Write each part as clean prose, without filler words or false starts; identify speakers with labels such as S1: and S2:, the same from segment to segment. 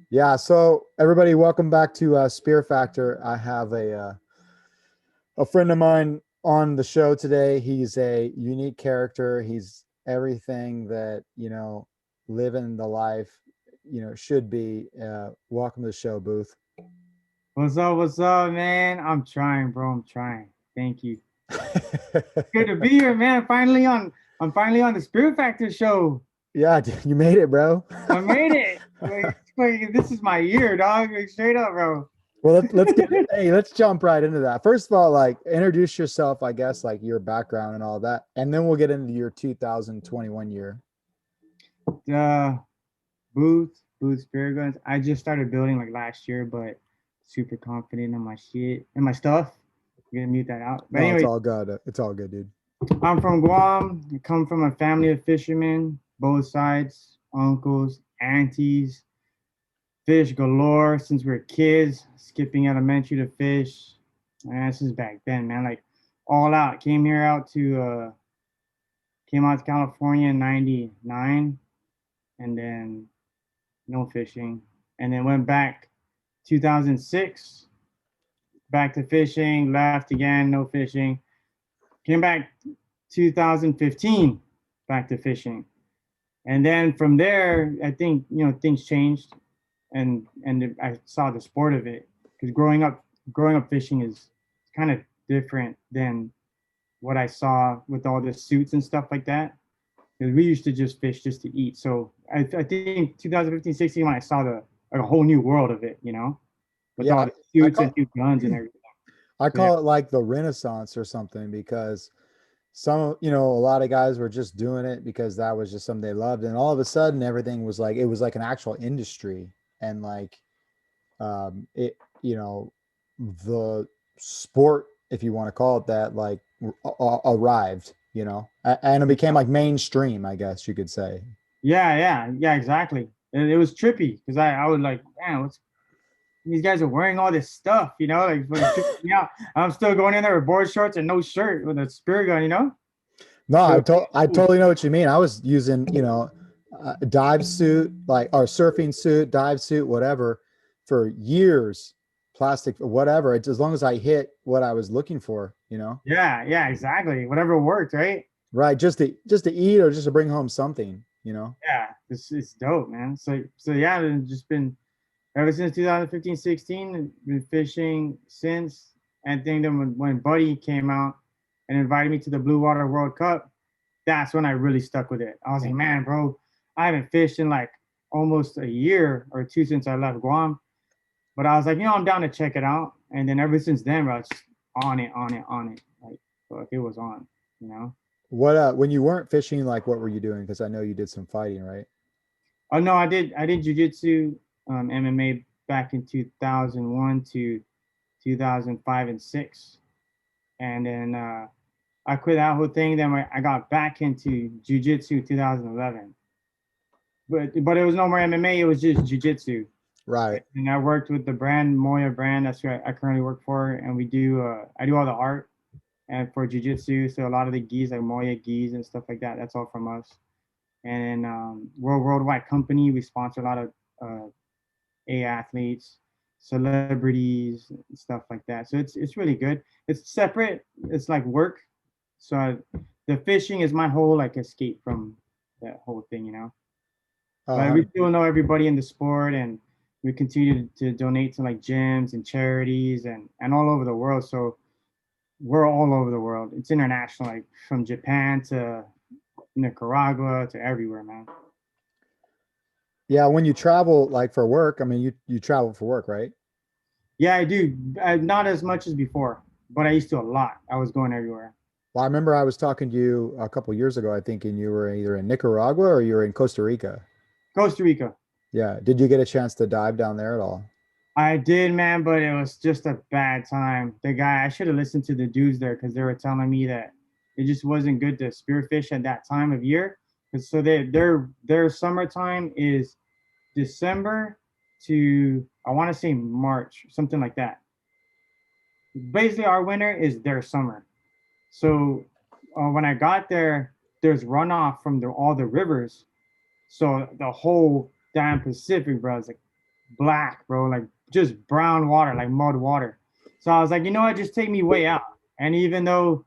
S1: Yeah, so everybody, welcome back to Spearfactor. I have a friend of mine on the show today. He's a unique character. He's everything that, living the life, should be. Welcome to the show, Booth.
S2: What's up? What's up, man? I'm trying, bro. I'm trying. Thank you. Good to be here, man. I'm finally on the Spirit Factor show.
S1: Yeah, dude, you made it, bro.
S2: I made it. This is my year, dog. Like, straight up, bro.
S1: Well, let's get hey, let's jump right into that. First of all, like introduce yourself, I guess, like your background and all that, and then we'll get into your 2021 year.
S2: Uh, Booth, Spirit Guns. I just started building like last year, but super confident in my shit and my stuff. I'm gonna mute that out. But
S1: No, it's
S2: anyway,
S1: all good. It's all good, dude.
S2: I'm from Guam. I come from a family of fishermen, both sides, uncles, aunties, fish galore since we were kids, skipping elementary to fish. Man, this is back then, man. Like all out. Came out to California in '99, and then no fishing, and then went back 2006, back to fishing. Left again, no fishing. Came back 2015, back to fishing, and then from there, I think things changed, and I saw the sport of it because growing up fishing is kind of different than what I saw with all the suits and stuff like that. Because we used to just fish just to eat. So I think 2015, 16 when I saw like a whole new world of it, with all
S1: Yeah,
S2: the
S1: I
S2: suits and
S1: call
S2: new guns and everything.
S1: I
S2: So yeah,
S1: call it like the Renaissance or something because a lot of guys were just doing it because that was just something they loved, and all of a sudden everything was like it was like an actual industry, and like it, the sport, if you want to call it that, like arrived, and it became like mainstream, I guess you could say.
S2: yeah, exactly. And it was trippy because I was like, man, what's these guys are wearing all this stuff, like fucking tripping me out. I'm still going in there with board shorts and no shirt with a spear gun.
S1: No,
S2: It
S1: I
S2: was,
S1: totally know what you mean. I was using, a dive suit, like or surfing suit, dive suit, whatever, for years, plastic, whatever. It's as long as I hit what I was looking for.
S2: yeah, exactly. Whatever worked, right?
S1: Right, just to eat or just to bring home something.
S2: Yeah, it's dope, man. So yeah, it's just been ever since 2015, 16, been fishing since. And then when Buddy came out and invited me to the Blue Water World Cup, that's when I really stuck with it. I was like, man, bro, I haven't fished in like almost a year or two since I left Guam. But I was like, I'm down to check it out. And then ever since then, bro, it's just on it, on it, on it. Like, fuck, it was on, you know?
S1: What when you weren't fishing, like what were you doing? Because I know you did some fighting, right?
S2: Oh no, I did jujitsu, MMA back in 2001 to 2005 and six, and then I quit that whole thing. Then I got back into jujitsu 2011, but it was no more MMA. It was just jujitsu,
S1: Right.
S2: and I worked with the brand Moya brand. That's what I currently work for, and we do I do all the art and for jujitsu. So a lot of the gis like Moya gis and stuff like that. That's all from us. And we're a worldwide company. We sponsor a lot of A athletes, celebrities, stuff like that. So it's really good. It's separate. It's like work. So the fishing is my whole like escape from that whole thing.
S1: Oh,
S2: But we
S1: 100.
S2: still know everybody in the sport, and we continue to donate to like gyms and charities and all over the world. So we're all over the world. It's international, like from Japan to Nicaragua to everywhere, man.
S1: Yeah, when you travel like for work, I mean, you travel for work, right?
S2: Yeah, I do. Not as much as before, but I used to a lot. I was going everywhere.
S1: Well, I remember I was talking to you a couple years ago, I think, and you were either in Nicaragua or you were in Costa Rica.
S2: Costa Rica.
S1: Yeah. Did you get a chance to dive down there at all?
S2: I did, man, but it was just a bad time. The guy, I should have listened to the dudes there because they were telling me that it just wasn't good to spearfish at that time of year. 'Cause so their summertime is December to I want to say March, something like that. Basically, our winter is their summer. So when I got there, there's runoff from all the rivers. So the whole damn Pacific, bro, is like black, bro, like just brown water, like mud water. So I was like, you know what, just take me way out. And even though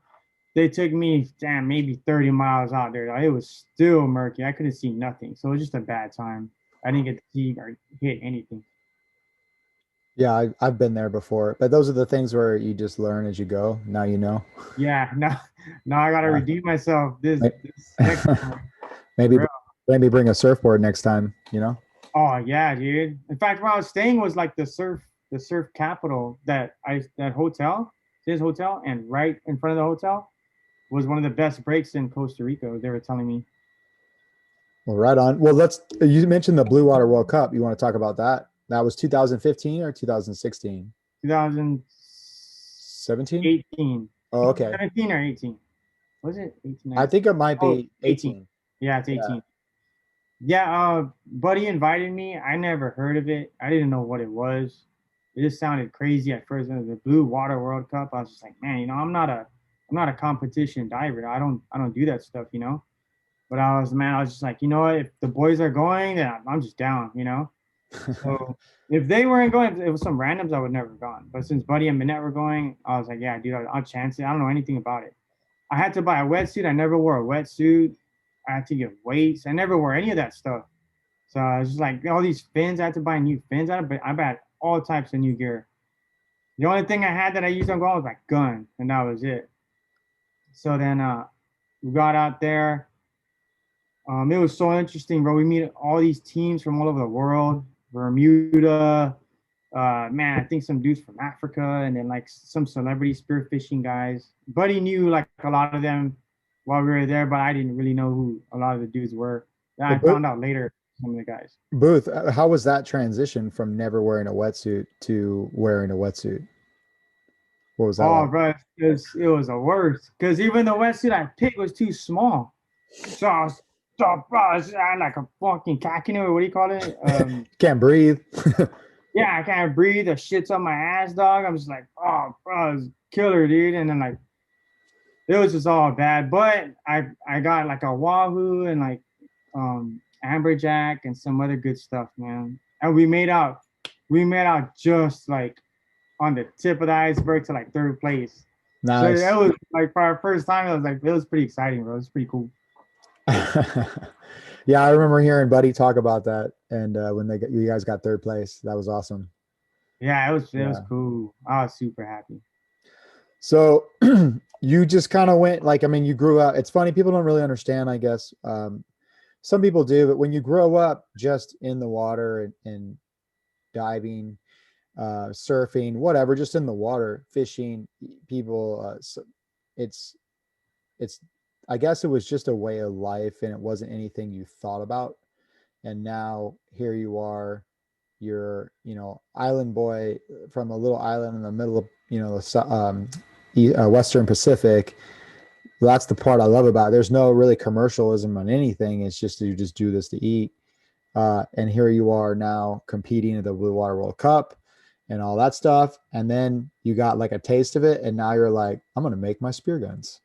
S2: they took me, damn, maybe 30 miles out there, it was still murky. I couldn't see nothing. So it was just a bad time. I didn't get to see or hit anything.
S1: Yeah, I've been there before, but those are the things where you just learn as you go. Now you know.
S2: Yeah, now I gotta
S1: Yeah.
S2: redeem myself this next time. For
S1: Maybe
S2: real.
S1: maybe bring a surfboard next time, you know?
S2: Oh yeah, dude. In fact, where I was staying was like the surf capital that hotel, his hotel, and right in front of the hotel was one of the best breaks in Costa Rica. They were telling me.
S1: Well, right on. Well, let's you mentioned the Blue Water World Cup. You want to talk about that? That was 2015 or 2016? 17?
S2: 2018,
S1: Oh, okay.
S2: 17 or 18. Was it 18?
S1: I think it might
S2: Oh,
S1: be
S2: 18.
S1: 18.
S2: Yeah, it's
S1: Yeah.
S2: 18. Yeah, buddy invited me. I never heard of it. I didn't know what it was. It just sounded crazy at first. The Blue Water World Cup. I was just like, man, I'm not a competition diver. I don't do that stuff, you know. But I was just like, you know what? If the boys are going, then I'm just down, you know. So if they weren't going, if it was some randoms, I would never have gone. But since Buddy and Minette were going, I was like, yeah, dude, I'll chance it. I don't know anything about it. I had to buy a wetsuit. I never wore a wetsuit. I had to get weights. I never wore any of that stuff. So I was just like, all these fins. I had to buy new fins. I bought all types of new gear. The only thing I had that I used on Guam was my gun, and that was it. So then we got out there. It was so interesting, bro. We meet all these teams from all over the world. Bermuda, man, I think some dudes from Africa, and then like some celebrity spearfishing guys. Buddy knew like a lot of them while we were there, but I didn't really know who a lot of the dudes were. Then
S1: Well,
S2: I found out later some of the guys.
S1: Booth, how was that transition from never wearing a wetsuit to wearing a wetsuit? What was that
S2: Oh,
S1: like?
S2: bro, it was the worst because even the wetsuit I picked was too small. So I was, bro, I had like a fucking cachinoo, or what do you call it?
S1: Can't breathe.
S2: Yeah, I can't breathe. The shit's on my ass, dog. I'm just like, oh, bro, it's killer, dude. And then like it was just all bad. But I got like a wahoo and like amberjack and some other good stuff, man. And we made out just like on the tip of the iceberg to like third place. So that
S1: Nice.
S2: was like for our first time, it was pretty exciting, bro. It was pretty cool.
S1: Yeah, I remember hearing Buddy talk about that, and when you guys got third place, that was awesome.
S2: Yeah, it was
S1: Yeah.
S2: cool. I was super happy.
S1: So you just kind of went like, I mean, you grew up. It's funny, people don't really understand, I guess. Some people do, but when you grow up just in the water and diving, surfing, whatever, just in the water, fishing, people, it's it's I guess it was just a way of life and it wasn't anything you thought about. And now here you are, you're, island boy from a little island in the middle of, Western Pacific. That's the part I love about it. There's no really commercialism on anything. It's just you just do this to eat. And here you are now competing at the Blue Water World Cup and all that stuff. And then you got like a taste of it. And now you're like, I'm going to make my spear guns.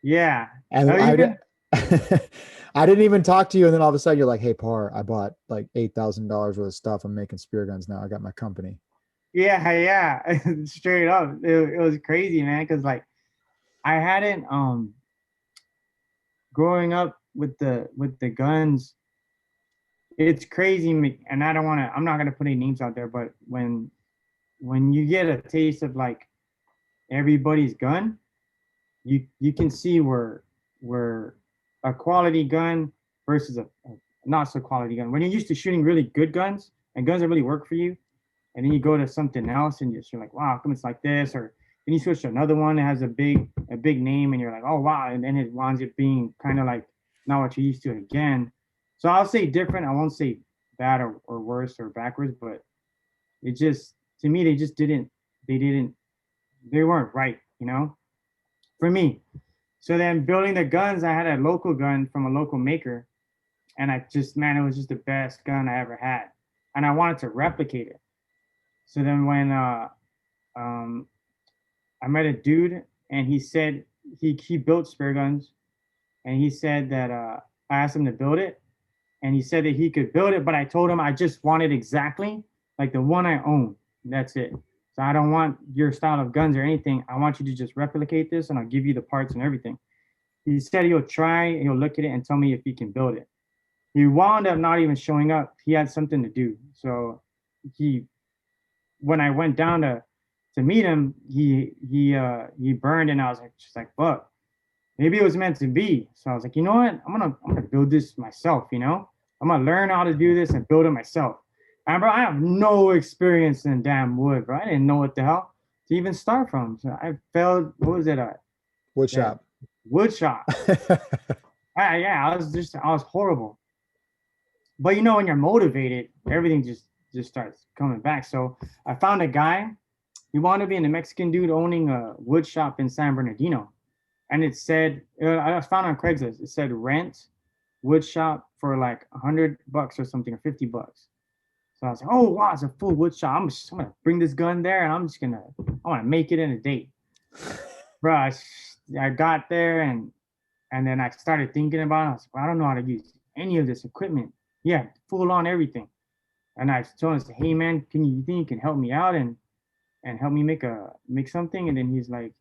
S2: Yeah.
S1: And
S2: Even
S1: I didn't even talk to you. And then all of a sudden you're like, hey, Par, I bought like $8,000 worth of stuff. I'm making spear guns now. I got my company.
S2: yeah, yeah. Straight up. It was crazy, man, because like I hadn't growing up with the guns, it's crazy and I don't wanna I'm not gonna put any names out there, but when you get a taste of like everybody's gun, you can see where a quality gun versus a not so quality gun. When you're used to shooting really good guns and guns that really work for you, and then you go to something else and you're like, wow, how come it's like this? Or then you switch to another one that has a big name and you're like, oh wow, and then it winds up being kind of like not what you're used to again. So I'll say different. I won't say bad or worse or backwards, but it just to me they didn't they weren't right, you know, for me. So then building the guns, I had a local gun from a local maker, and I just man, it was just the best gun I ever had, and I wanted to replicate it. So then when um, I met a dude, and he said he built spear guns, and he said that I asked him to build it, and he said that he could build it, but I told him I just wanted exactly like the one I own. That's it. So I don't want your style of guns or anything. I want you to just replicate this, and I'll give you the parts and everything. He said he'll try, he'll look at it and tell me if he can build it. He wound up not even showing up. He had something to do. So he, when I went down to meet him, he burned, and I was like, just like, fuck, maybe it was meant to be. So I was like, you know what? I'm gonna build this myself. I'm gonna learn how to do this and build it myself. And bro, I have no experience in damn wood, bro. I didn't know what the hell to even start from. So I failed. What was it?
S1: Wood
S2: That
S1: shop.
S2: wood shop. Yeah, I was horrible. But when you're motivated, everything just starts coming back. So I found a guy. He wanted to be a Mexican dude owning a wood shop in San Bernardino, and it said I found on Craigslist. It said rent wood shop for like $100 or something, or $50. So I was like, oh wow, it's a full wood shop. I'm gonna bring this gun there, and I want to make it in a day, bro. I got there, and then I started thinking about it. I was like, well, I don't know how to use any of this equipment. Yeah, full on everything. And I told him, hey man, you think you can help me out and help me make something? And then he's like,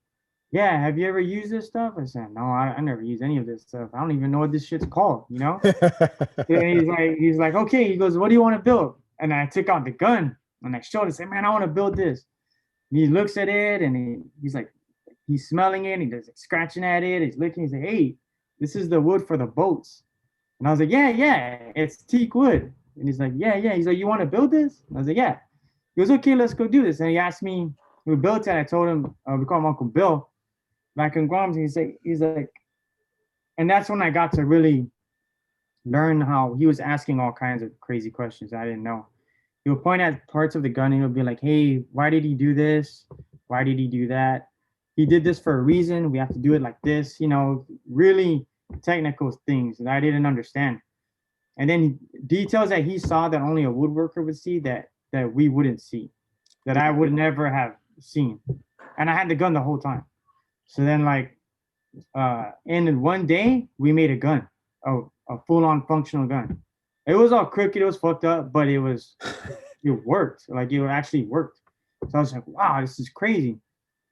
S2: yeah, have you ever used this stuff? I said, no, I never use any of this stuff. I don't even know what this shit's called. And he's like, okay. He goes, what do you want to build? And I took out the gun and I showed him, said, man, I want to build this. And he looks at it and he's like, he's smelling it. And he does like scratching at it. He's looking. He's like, hey, this is the wood for the boats. And I was like, yeah, it's teak wood. And he's like, yeah. He's like, you want to build this? And I was like, yeah. He goes, okay, let's go do this. And he asked me, we built it. I told him, we call him Uncle Bill back in Guam. He's like, and that's when I got to really learn how he was asking all kinds of crazy questions I didn't know. He would point at parts of the gun and he'll be like, hey, why did he do this? Why did he do that? He did this for a reason. We have to do it like this, really technical things that I didn't understand. And then details that he saw that only a woodworker would see that we wouldn't see, that I would never have seen. And I had the gun the whole time. So then in one day we made a gun, a full-on functional gun. It was all crooked, it was fucked up, but it worked. Like it actually worked. So I was like, wow, this is crazy.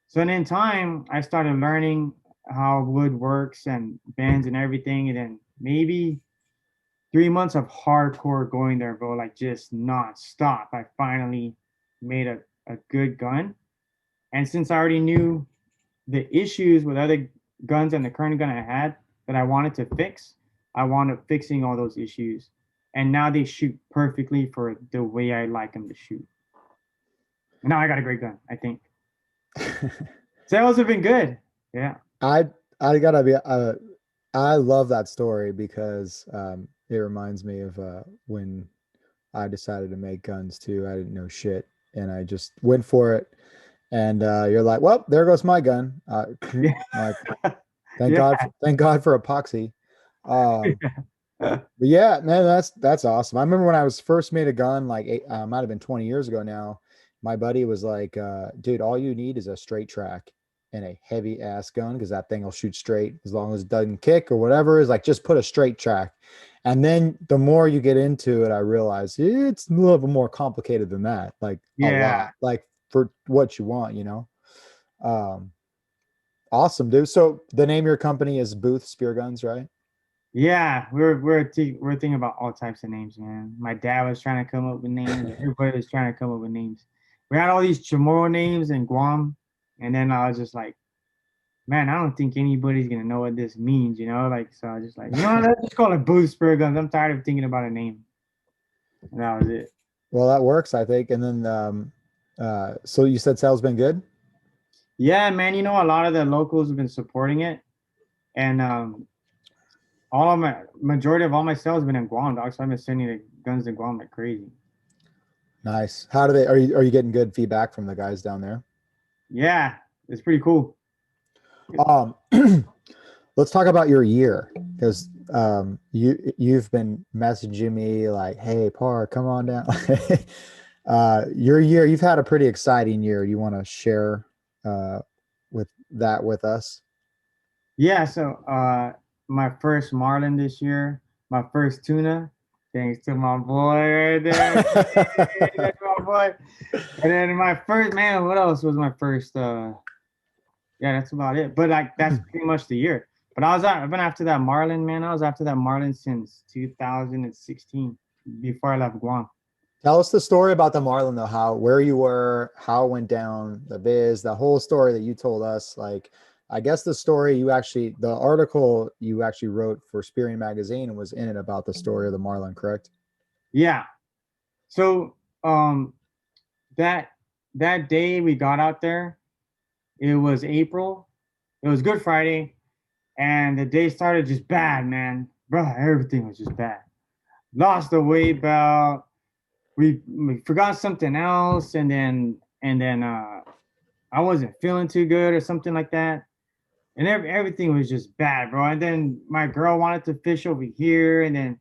S2: So then in time, I started learning how wood works and bends and everything. And then maybe 3 months of hardcore going there, bro, like just nonstop. I finally made a good gun. And since I already knew the issues with other guns and the current gun I had that I wanted to fix, I wound up fixing all those issues. And now they shoot perfectly for the way I like them to shoot. And now I got a great gun, I think. Sales have been good. Yeah.
S1: I gotta be I love that story because it reminds me of when I decided to make guns too. I didn't know shit and I just went for it. And you're like, well, there goes my gun. Like,
S2: Yeah.
S1: thank God for epoxy. But yeah, man, that's awesome. I remember when I was first made a gun, like might have been 20 years ago now. My buddy was like, dude, all you need is a straight track and a heavy ass gun because that thing will shoot straight as long as it doesn't kick or whatever. Is like just put a straight track. And then the more you get into it, I realize it's a little bit more complicated than that. Like a
S2: Yeah.
S1: lot. Like for what you want. Um, awesome, dude. So the name of your company is Booth Spear Guns, right?
S2: Yeah. We're thinking about all types of names, man. My dad was trying to come up with names. Everybody was trying to come up with names. We had all these Chamorro names in Guam. And then I was just like, man, I don't think anybody's gonna know what this means. Like, so I was just like, let's just call it Booth Spear Guns. I'm tired of thinking about a name. And that was it.
S1: Well, that works, I think. And then, so you said sales been good?
S2: Yeah, man. A lot of the locals have been supporting it, and all of my majority of all my sales have been in Guam, dog. So I've been sending the guns to Guam like crazy.
S1: Nice. How do they, are you getting good feedback from the guys down there?
S2: Yeah, it's pretty cool.
S1: Um, let's talk about your year because you've been messaging me like, hey, Par, come on down. Your year, you've had a pretty exciting year. You want to share with that with us?
S2: Yeah, so my first marlin this year, my first tuna Thanks to my boy right there. Hey, that's my boy. And then my first man, what else was my first? Yeah, that's about it. But like that's pretty much the year. But I've been after that Marlin, man. I was after that Marlin since 2016, before I left Guam.
S1: Tell us the story about the Marlin though, where you were, how it went down, the biz, the whole story that you told us. Like, I guess the article you actually wrote for Spearing Magazine was in it about the story of the Marlin, correct?
S2: Yeah. So that that day we got out there, it was April. It was Good Friday, and the day started just bad, man. Bro, everything was just bad. Lost the weight belt. We forgot something else, and then I wasn't feeling too good or something like that. And everything was just bad, bro. And then my girl wanted to fish over here, and then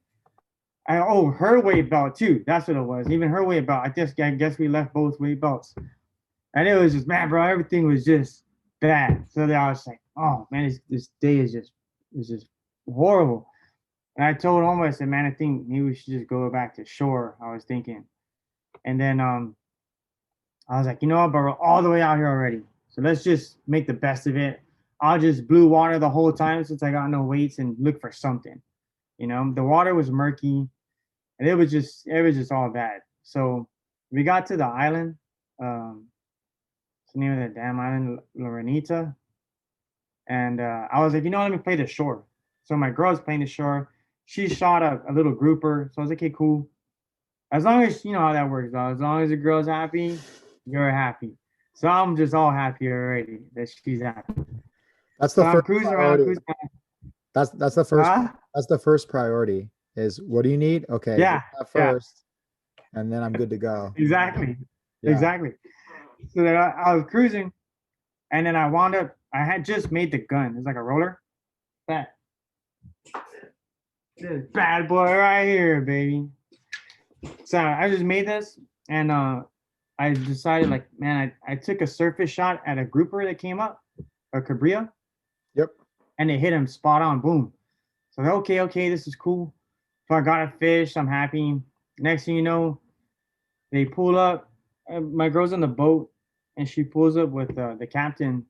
S2: her weight belt too. That's what it was. Even her weight belt. I guess we left both weight belts, and it was just man, bro. Everything was just bad. So then I was like, oh man, this day is just horrible. And I told Omar, I said, man, I think maybe we should just go back to shore. I was thinking, and then I was like, you know what, but we're all the way out here already, so let's just make the best of it. I'll just blue water the whole time since I got no weights and look for something. The water was murky, and it was just all bad. So we got to the island. Um, what's the name of that damn island? Lorenita. And I was like, let me play the shore. So my girl's playing the shore. She shot a little grouper. So I was like, okay, cool. As long as you know how that works, though. As long as the girl's happy, you're happy. So I'm just all happy already that she's happy.
S1: That's
S2: So
S1: the
S2: I'm
S1: first
S2: cruising around,
S1: priority.
S2: cruising around.
S1: That's the first
S2: Ah,
S1: that's the first priority is what do you need? Okay, get
S2: yeah,
S1: that
S2: yeah,
S1: first, and then I'm good to go.
S2: exactly,
S1: Yeah.
S2: exactly. So then I was cruising, and then I wound up. I had just made the gun. It's like a roller. That this bad boy right here, baby. So I just made this, and I decided like, man, I took a surface shot at a grouper that came up, a cabria,
S1: Yep.
S2: and it hit him spot on, boom. So okay, this is cool. So I got a fish. I'm happy. Next thing you know, they pull up. My girl's on the boat, and she pulls up with the captain.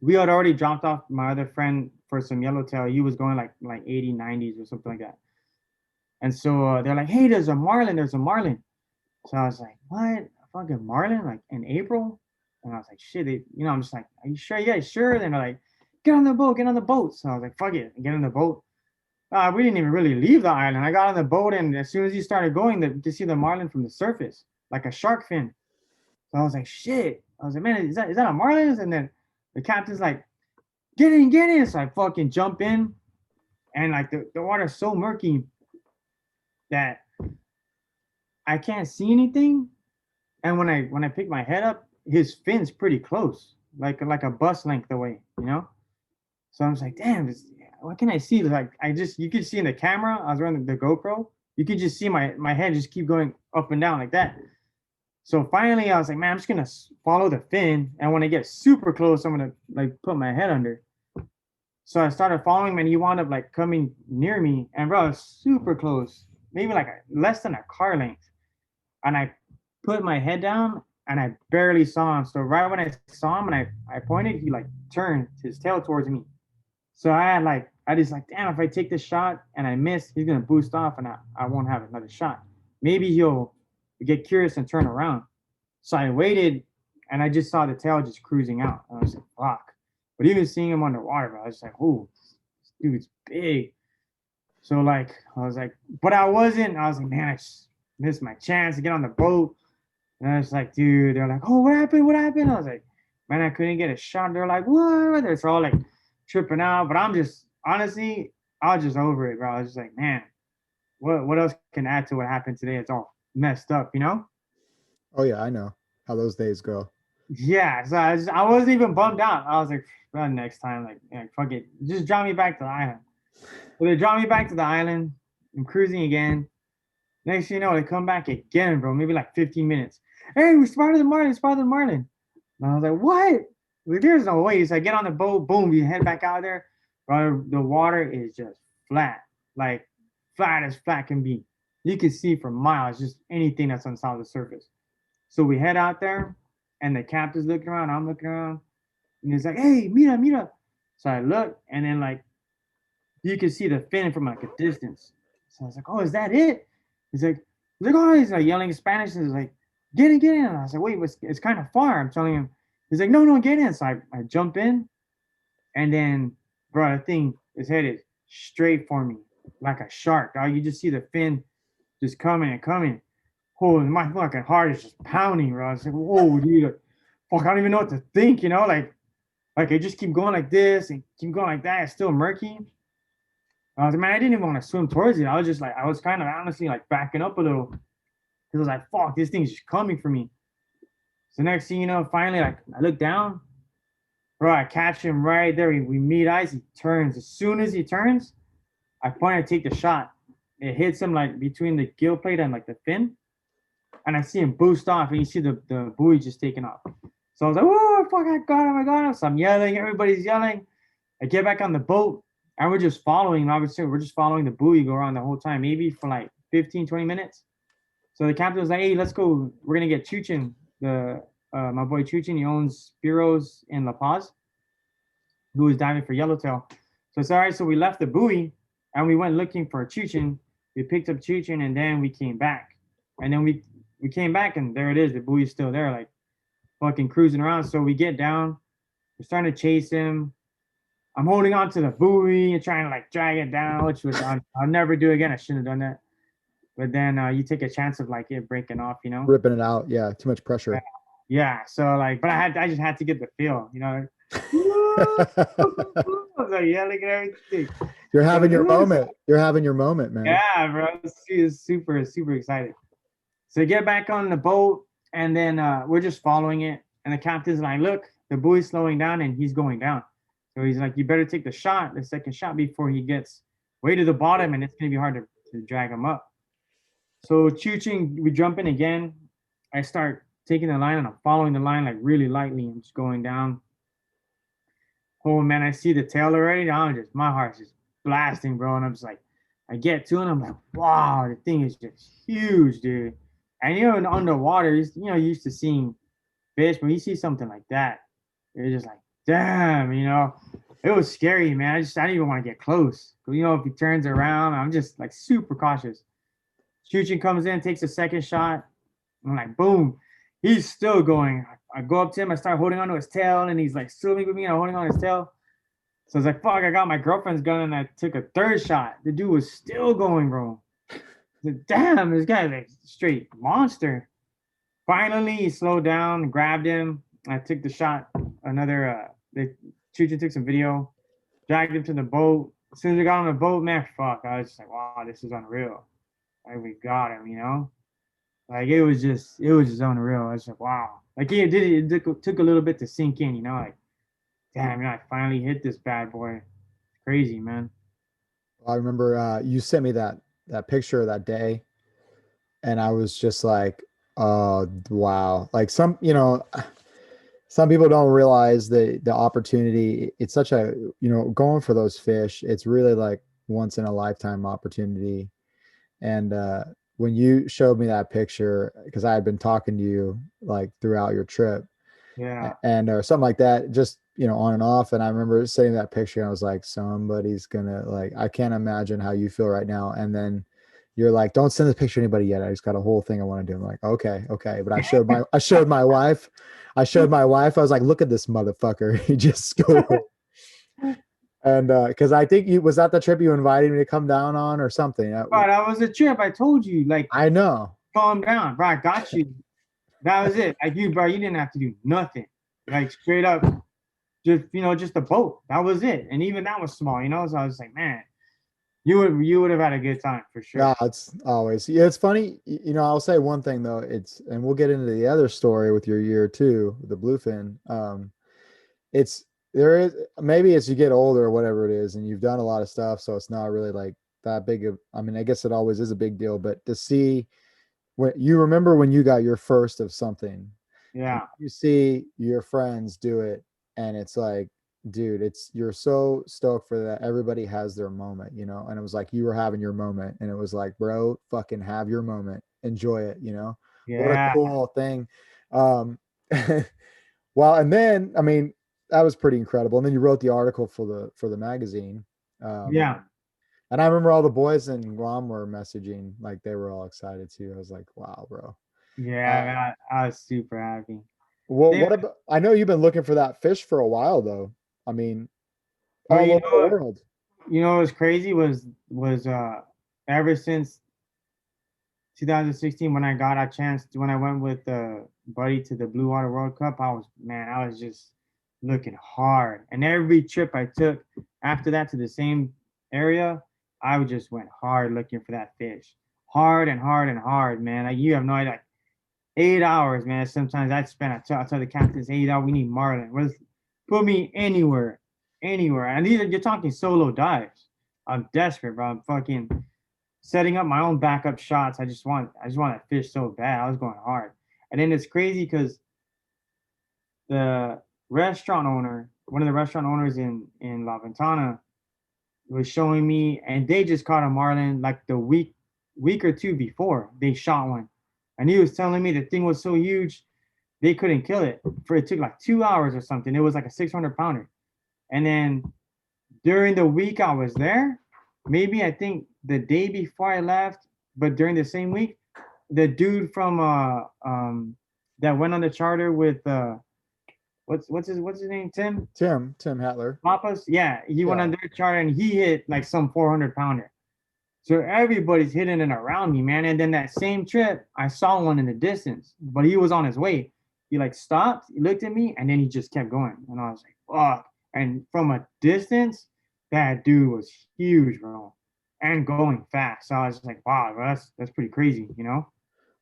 S2: We had already dropped off my other friend for some yellowtail. He was going like 80, 90s or something like that. And so they're like, hey, there's a marlin. There's a marlin. So I was like, what? A fucking marlin? Like in April? And I was like, shit. I'm just like, are you sure? Yeah, sure. Then they're like, get on the boat, get on the boat. So I was like, fuck it, get on the boat. We didn't even really leave the island. I got on the boat, and as soon as he started going, to see the marlin from the surface, like a shark fin. So I was like, shit. I was like, man, is that a marlin? And then the captain's like, get in, get in. So I fucking jump in, and like the water's so murky that I can't see anything. And when I pick my head up, his fin's pretty close, like a bus length away. So I was like, damn, what can I see? Like you could see in the camera, I was running the GoPro, you could just see my head just keep going up and down like that. So finally I was like, man, I'm just gonna follow the fin. And when I get super close, I'm gonna like put my head under. So I started following him, and he wound up like coming near me, and bro, super close, maybe like less than a car length. And I put my head down, and I barely saw him. So right when I saw him and I pointed, he like turned his tail towards me. So I just like, damn, if I take this shot and I miss, he's gonna boost off, and I won't have another shot. Maybe he'll get curious and turn around. So I waited, and I just saw the tail just cruising out. And I was like, fuck. But even seeing him underwater, bro, I was like, oh, this dude's big. So like I was like, but I wasn't. I was like, man, I just missed my chance to get on the boat. And I was like, dude, they're like, oh, what happened? What happened? I was like, man, I couldn't get a shot. They're like, what? They're all like tripping out. But I'm just honestly, I was just over it, bro. I was just like, man, what else can add to what happened today? It's all messed up.
S1: Oh yeah, I know how those days go.
S2: Yeah. So I wasn't even bummed out. I was like, well, next time, like, yeah, fuck it. Just drop me back to the island. So they drop me back to the island. I'm cruising again. Next thing you know, they come back again, bro. Maybe like 15 minutes. Hey, we spotted the marlin. Spotted the marlin. And I was like, what? Like, there's no way. So I get on the boat. Boom. We head back out there. Bro, the water is just flat. Like flat as flat can be. You can see for miles just anything that's on top of the surface. So we head out there, and the captain's looking around. I'm looking around, and he's like, "Hey, mira, mira." So I look, and then like you can see the fin from like a distance. So I was like, "Oh, is that it?" Oh, he's like yelling in Spanish, and he's like, get in." And I was like, "Wait, it's kind of far." I'm telling him. He's like, "No, no, get in." So I jump in, and then, bro, the thing is headed straight for me like a shark. Dog. You just see the fin just coming and coming. Oh, my fucking heart is just pounding, bro. I was like, whoa, dude. Fuck, I don't even know what to think, you know? Like I just keep going like this and keep going like that. It's still murky. I was like, man, I didn't even want to swim towards it. I was just like, I was kind of honestly like backing up a little because I was like, fuck, this thing's just coming for me. So next thing you know, finally, like I look down, bro, I catch him right there. We meet eyes. He turns. As soon as he turns, I point to take the shot. It hits him like between the gill plate and like the fin. And I see him boost off, and you see the buoy just taking off. So I was like, "Oh, fuck, I got him, I got him." So I'm yelling, everybody's yelling. I get back on the boat, and we're just following. Obviously, we're just following the buoy go around the whole time, maybe for like 15, 20 minutes. So the captain was like, "Hey, let's go. We're gonna get Chuchin, my boy Chuchin. He owns Spiros in La Paz, who was diving for yellowtail." So it's all right. So we left the buoy, and we went looking for Chuchin. We picked up Chuchin, and then we came back. And then we came back, and there it is. The buoy's still there, like fucking cruising around. So we get down. We're starting to chase him. I'm holding on to the buoy and trying to like drag it down, which was I'll never do again. I shouldn't have done that. But then you take a chance of like it breaking off, you know?
S1: Ripping it out. Yeah, too much
S2: Yeah.
S1: pressure.
S2: Yeah. So like, but I just had to get the feel, you know? I was like yelling at everything.
S1: You're
S2: So
S1: having
S2: it
S1: your
S2: was,
S1: moment. You're having your moment, man.
S2: yeah, bro. She is super, super excited. So get back on the boat, and then we're just following it. And the captain's like, "Look, the buoy's slowing down, and he's going down." So he's like, "You better take the second shot, before he gets way to the bottom, and it's gonna be hard to drag him up." So chooching, we jump in again. I start taking the line, and I'm following the line like really lightly. I'm just going down. Oh man, I see the tail already. I'm just my heart's just blasting, bro. And I'm just like, I get to it, and I'm like, wow, the thing is just huge, dude. And you know, in underwater, you're used to seeing fish, but you see something like that, you're just like, damn, it was scary, man. I didn't even want to get close. If he turns around, I'm just like super cautious. Chuchin comes in, takes a second shot. I'm like, boom. He's still going. I go up to him, I start holding onto his tail, and he's like swimming with me, and I'm holding on his tail. So I was like, fuck, I got my girlfriend's gun, and I took a third shot. The dude was still going, bro. I said, damn, this guy's like straight monster. Finally, he slowed down, grabbed him. I took the shot. The Chuchin took some video, dragged him to the boat. As soon as we got on the boat, man, fuck, I was just like, wow, this is unreal. Like, we got him, Like, it was just unreal. I was like, wow. Like, it took a little bit to sink in, like, damn, I finally hit this bad boy. It's crazy, man.
S1: I remember you sent me that picture that day, and I was just like, oh wow. Like some people don't realize the opportunity. It's such a, going for those fish, it's really like once in a lifetime opportunity. And when you showed me that picture, because I had been talking to you like throughout your trip,
S2: Yeah.
S1: and or something like that, just on and off. And I remember sitting that picture, and I was like, somebody's gonna, like, I can't imagine how you feel right now. And then you're like, don't send this picture to anybody yet. I just got a whole thing I want to do. I'm like, okay, okay. But I showed my wife. I was like, look at this motherfucker. He just scored. And because I think you was that the trip you invited me to come down on or something.
S2: Bro, that was a trip. I told you, like,
S1: I know.
S2: calm down, bro. I got you. That was it. Like, bro, you didn't have to do nothing. Like, straight up, just a boat. That was it. And even that was small, So I was like, man, you would have had a good time for sure.
S1: Yeah, it's always, yeah, it's funny. I'll say one thing though, and we'll get into the other story with your year too, the bluefin. It's there is maybe as you get older or whatever it is, and you've done a lot of stuff, so it's not really like that big of, I mean, I guess it always is a big deal, but to see when you remember when you got your first of something, and
S2: Yeah.
S1: you see your friends do it, and it's like dude, you're so stoked for that. Everybody has their moment, you know. And it was like you were having your moment, and it was like, bro, fucking have your moment, enjoy it, you know. What a
S2: Yeah,
S1: cool thing. um well, and then I mean, that was pretty incredible. And then you wrote the article for the magazine. um
S2: yeah,
S1: and I remember all the boys in Guam were messaging, like they were all excited too. I was like, wow, bro.
S2: yeah,
S1: uh
S2: man, I was super happy.
S1: well,
S2: Same,
S1: what about, I know you've been looking for that fish for a while though. I mean,
S2: well,
S1: all over the world.
S2: what was crazy was ever since 2016 when I got a chance when I went with buddy to the Blue Water World Cup, I was just looking hard. And every trip I took after that to the same area, I just went hard looking for that fish. Hard and hard and hard, man. Like you have no idea. Like 8 hours, man. Sometimes I'd spend I tell the captains 8 hours, we need marlin. Put me anywhere, anywhere. And you're talking solo dives. I'm desperate, bro. I'm fucking setting up my own backup shots. I just want that fish so bad. I was going hard. And then it's crazy because the restaurant owner, one of the restaurant owners in La Ventana, was showing me, and they just caught a marlin like the week or two before they shot one, and he was telling me the thing was so huge they couldn't kill it. For it took like 2 hours or something. It was like a 600 pounder, and then during the week I was there, maybe I think the day before I left, but during the same week, the dude from that went on the charter with what's his name,
S1: Tim Hatler.
S2: Papas, yeah, he went on
S1: Yeah.
S2: their charter and he hit like some 400 pounder. So everybody's hitting it around me, man. And then that same trip, I saw one in the distance, but he was on his way. He like stopped, he looked at me, and then he just kept going. And I was like, fuck. And from a distance, that dude was huge, bro, and going fast. So I was just like, wow, bro, that's pretty crazy, you know?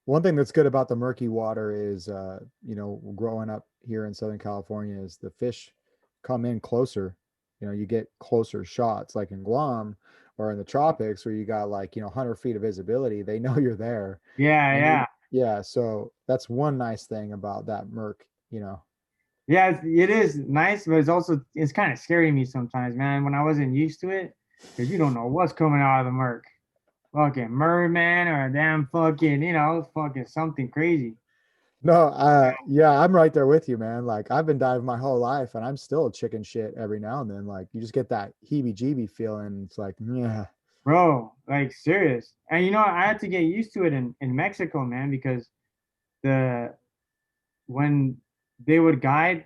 S1: One thing that's good about the murky water is, you know, growing up here in Southern California, is the fish come in closer. You know, you get closer shots, like in Guam or in the tropics where you got like, you know, 100 feet of visibility. They know you're there.
S2: Yeah,
S1: And
S2: yeah.
S1: yeah, so that's one nice thing about that murk, you know.
S2: Yeah, it is nice, but it's kind of scaring me sometimes, man, when I wasn't used to it, because you don't know what's coming out of the murk. Fucking merman or a damn fucking, fucking something crazy.
S1: No, yeah, I'm right there with you, man. Like I've been diving my whole life and I'm still chicken shit every now and then. Like you just get that heebie-jeebie feeling. It's like, yeah.
S2: Bro, like serious. And I had to get used to it in Mexico, man, because the when they would guide,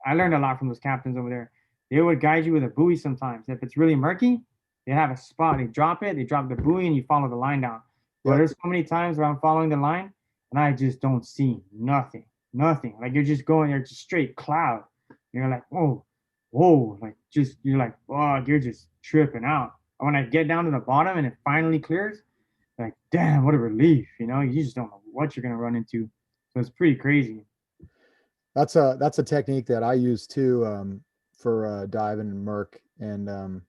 S2: I learned a lot from those captains over there. They would guide you with a buoy sometimes. If it's really murky, they have a spot. They drop it, they drop the buoy, and you follow the line down. But
S1: Yep.
S2: there's so many times where I'm following the line and I just don't see nothing. Nothing. Like you're just going there, just straight cloud. You're like, oh, whoa, like just you're like, oh, you're just tripping out. And when I get down to the bottom and it finally clears, like, damn, what a relief. You just don't know what you're gonna run into. So it's pretty crazy.
S1: That's a technique that I use too, for diving and murk. And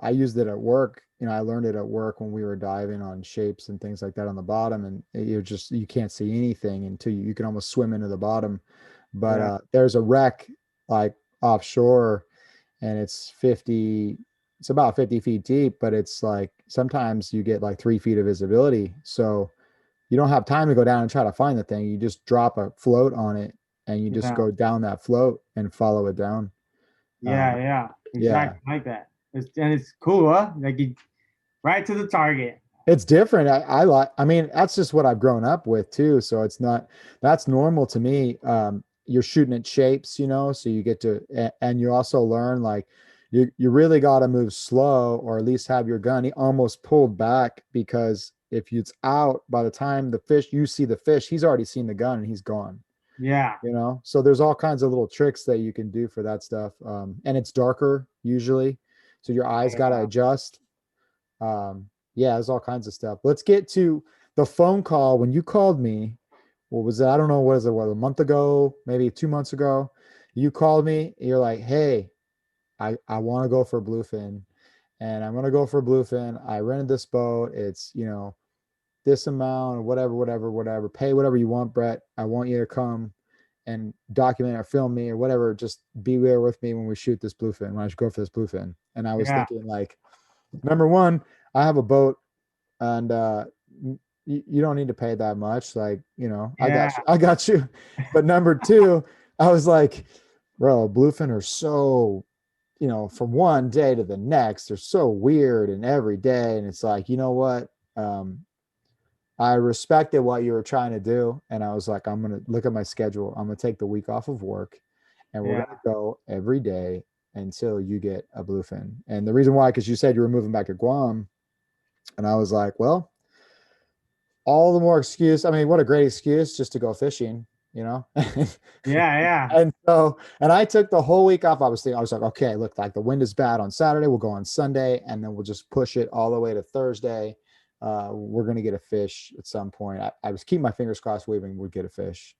S1: I used it at work. You know, I learned it at work when we were diving on shapes and things like that on the bottom, and you can't see anything until you can almost swim into the bottom. But
S2: Yeah.
S1: there's a wreck like offshore, and it's about 50 feet deep, but it's like sometimes you get like 3 feet of visibility. So you don't have time to go down and try to find the thing. You just drop a float on it and you just
S2: Yeah.
S1: go down that float and follow it down.
S2: Yeah, yeah,
S1: Yeah,
S2: exactly like that. And it's cool, huh? Like you right to the target.
S1: it's different. I like, I mean, that's just what I've grown up with too. So it's not, that's normal to me. You're shooting at shapes, you know, so you get to, and you also learn like you really got to move slow, or at least have your gun almost pulled back, because if it's out by the time you see the fish, he's already seen the gun and he's gone.
S2: Yeah,
S1: You know, so there's all kinds of little tricks that you can do for that stuff. And it's darker usually, so your eyes got to
S2: yeah,
S1: adjust. Yeah, there's all kinds of stuff. Let's get to the phone call when you called me. What was that? I don't know. What is it? What, a month ago, maybe 2 months ago? You called me. You're like, hey, I want to go for bluefin, and I'm gonna go for bluefin. I rented this boat. It's, you know, this amount or whatever, whatever, whatever. Pay whatever you want, Brett. I want you to come and document or film me or whatever. Just be there with me when we shoot this bluefin, when I should go for this bluefin. And I was
S2: Yeah.
S1: thinking like, number one, I have a boat and you don't need to pay that much. Like, I
S2: Yeah.
S1: got you. I got you. But number two, I was like, bro, bluefin are so, from one day to the next, they're so weird and every day. And it's like, you know what? I respected what you were trying to do. And I was like, I'm going to look at my schedule. I'm going to take the week off of work and we're
S2: Yeah.
S1: going to go every day until you get a bluefin. And the reason why, because you said you were moving back to Guam. And I was like, well, all the more excuse. I mean, what a great excuse just to go fishing, you know?
S2: Yeah. Yeah.
S1: And so, and I took the whole week off. I was like, okay, look, like the wind is bad on Saturday. We'll go on Sunday and then we'll just push it all the way to Thursday. We're going to get a fish at some point. I was keeping my fingers crossed, we'd get a fish.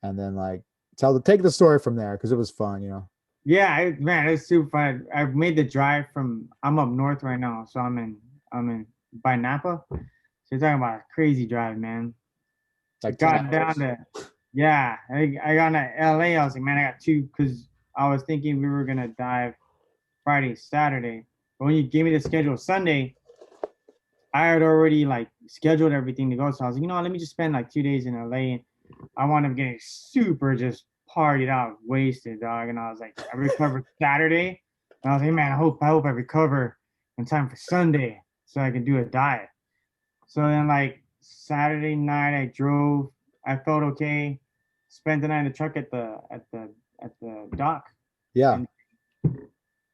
S1: And then like take the story from there. Cause it was fun,
S2: Yeah. Man, it's super fun. I've made the drive from, I'm up north right now. So I'm in by Napa. So you're talking about a crazy drive, man.
S1: like 10
S2: Got down
S1: hours.
S2: to, yeah, I got to LA. I was like, man, I got two, because I was thinking we were gonna dive Friday, Saturday. But when you gave me the schedule Sunday, I had already like scheduled everything to go. So I was like, let me just spend like 2 days in LA. I wound up getting super just partied out, wasted, dog. And I was like, I recovered Saturday. And I was like, man, I hope I recover in time for Sunday so I can do a dive. So then like Saturday night I drove. I felt okay. Spent the night in the truck at the dock
S1: Yeah.
S2: and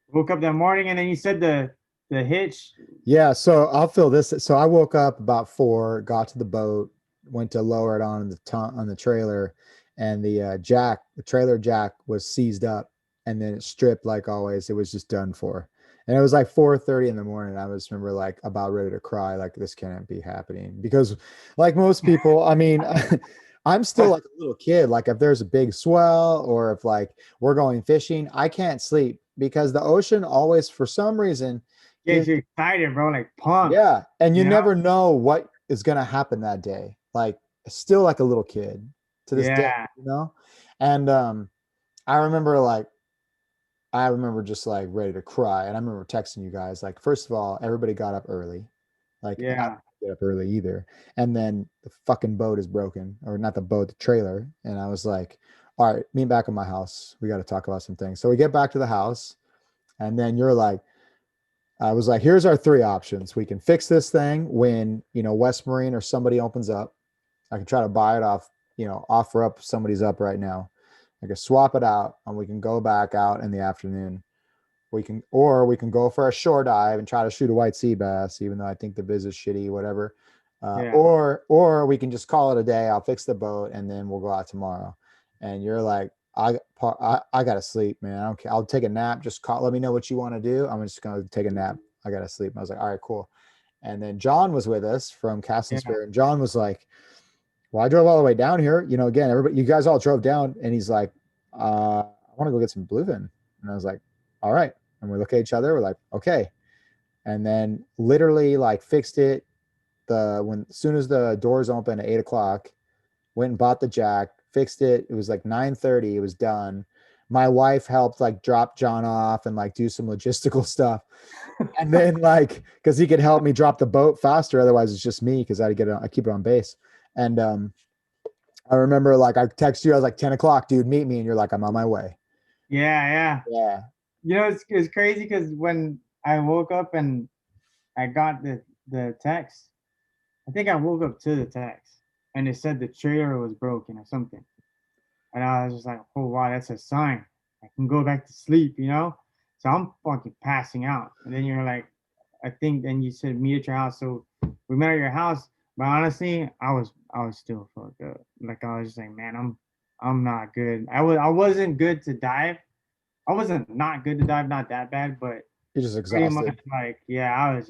S2: woke up that morning and then you said the hitch.
S1: Yeah. So I'll fill this. So I woke up about 4, got to the boat, went to lower it on the trailer, and the trailer jack was seized up, and then it stripped like always. It was just done for, and it was like 4:30 in the morning. I was remember like about ready to cry, like this can't be happening because, like most people, I mean. I'm still like a little kid. Like if there's a big swell or if like we're going fishing, I can't sleep because the ocean always, for some reason,
S2: Gets you excited, bro, like pumped.
S1: yeah. And you
S2: You know?
S1: never know what is going to happen that day. Like still like a little kid to this day,
S2: Yeah.
S1: And I remember just like ready to cry. And I remember texting you guys, like, first of all, everybody got up early. Like I
S2: Yeah.
S1: didn't get up early either. And then the fucking boat is broken, or not the boat, the trailer. And I was like, all right, meet back at my house. We got to talk about some things. So we get back to the house, and then you're like, I was like, here's our 3 options. We can fix this thing when, West Marine or somebody opens up. I can try to buy it off, offer up somebody's up right now. I can swap it out and we can go back out in the afternoon. We can go for a shore dive and try to shoot a white sea bass, even though I think the viz is shitty, whatever.
S2: Yeah.
S1: Or we can just call it a day. I'll fix the boat and then we'll go out tomorrow. And you're like, I gotta sleep, man. I don't care. I'll take a nap. Just let me know what you want to do. I'm just gonna take a nap. I gotta sleep. And I was like, all right, cool. And then John was with us from Cast and
S2: Yeah.
S1: Spear, and John was like, well, I drove all the way down here. Again, everybody, you guys all drove down, and he's like, I want to go get some bluefin. And I was like, all right. And we look at each other. We're like, okay. And then literally like fixed it. As soon as the doors open at 8 o'clock, went and bought the jack, fixed it. It was like 9:30. It was done. My wife helped like drop John off and like do some logistical stuff. And then like, cause he could help me drop the boat faster. Otherwise it's just me. Cause I keep it on base. And, I remember like I text you, I was like 10 o'clock, dude, meet me. And you're like, I'm on my way.
S2: Yeah. Yeah.
S1: Yeah.
S2: It's crazy because when I woke up and I got the text, I think I woke up to the text and it said the trailer was broken or something. And I was just like, oh wow, that's a sign. I can go back to sleep. So I'm fucking passing out. And then you're like, I think then you said meet at your house. So we met at your house. But honestly, I was still fucked up. Like I was just like, man, I'm not good. I wasn't good to dive. I wasn't not good to dive, not that bad, but
S1: You're just
S2: pretty much
S1: exhausted.
S2: like, yeah, I was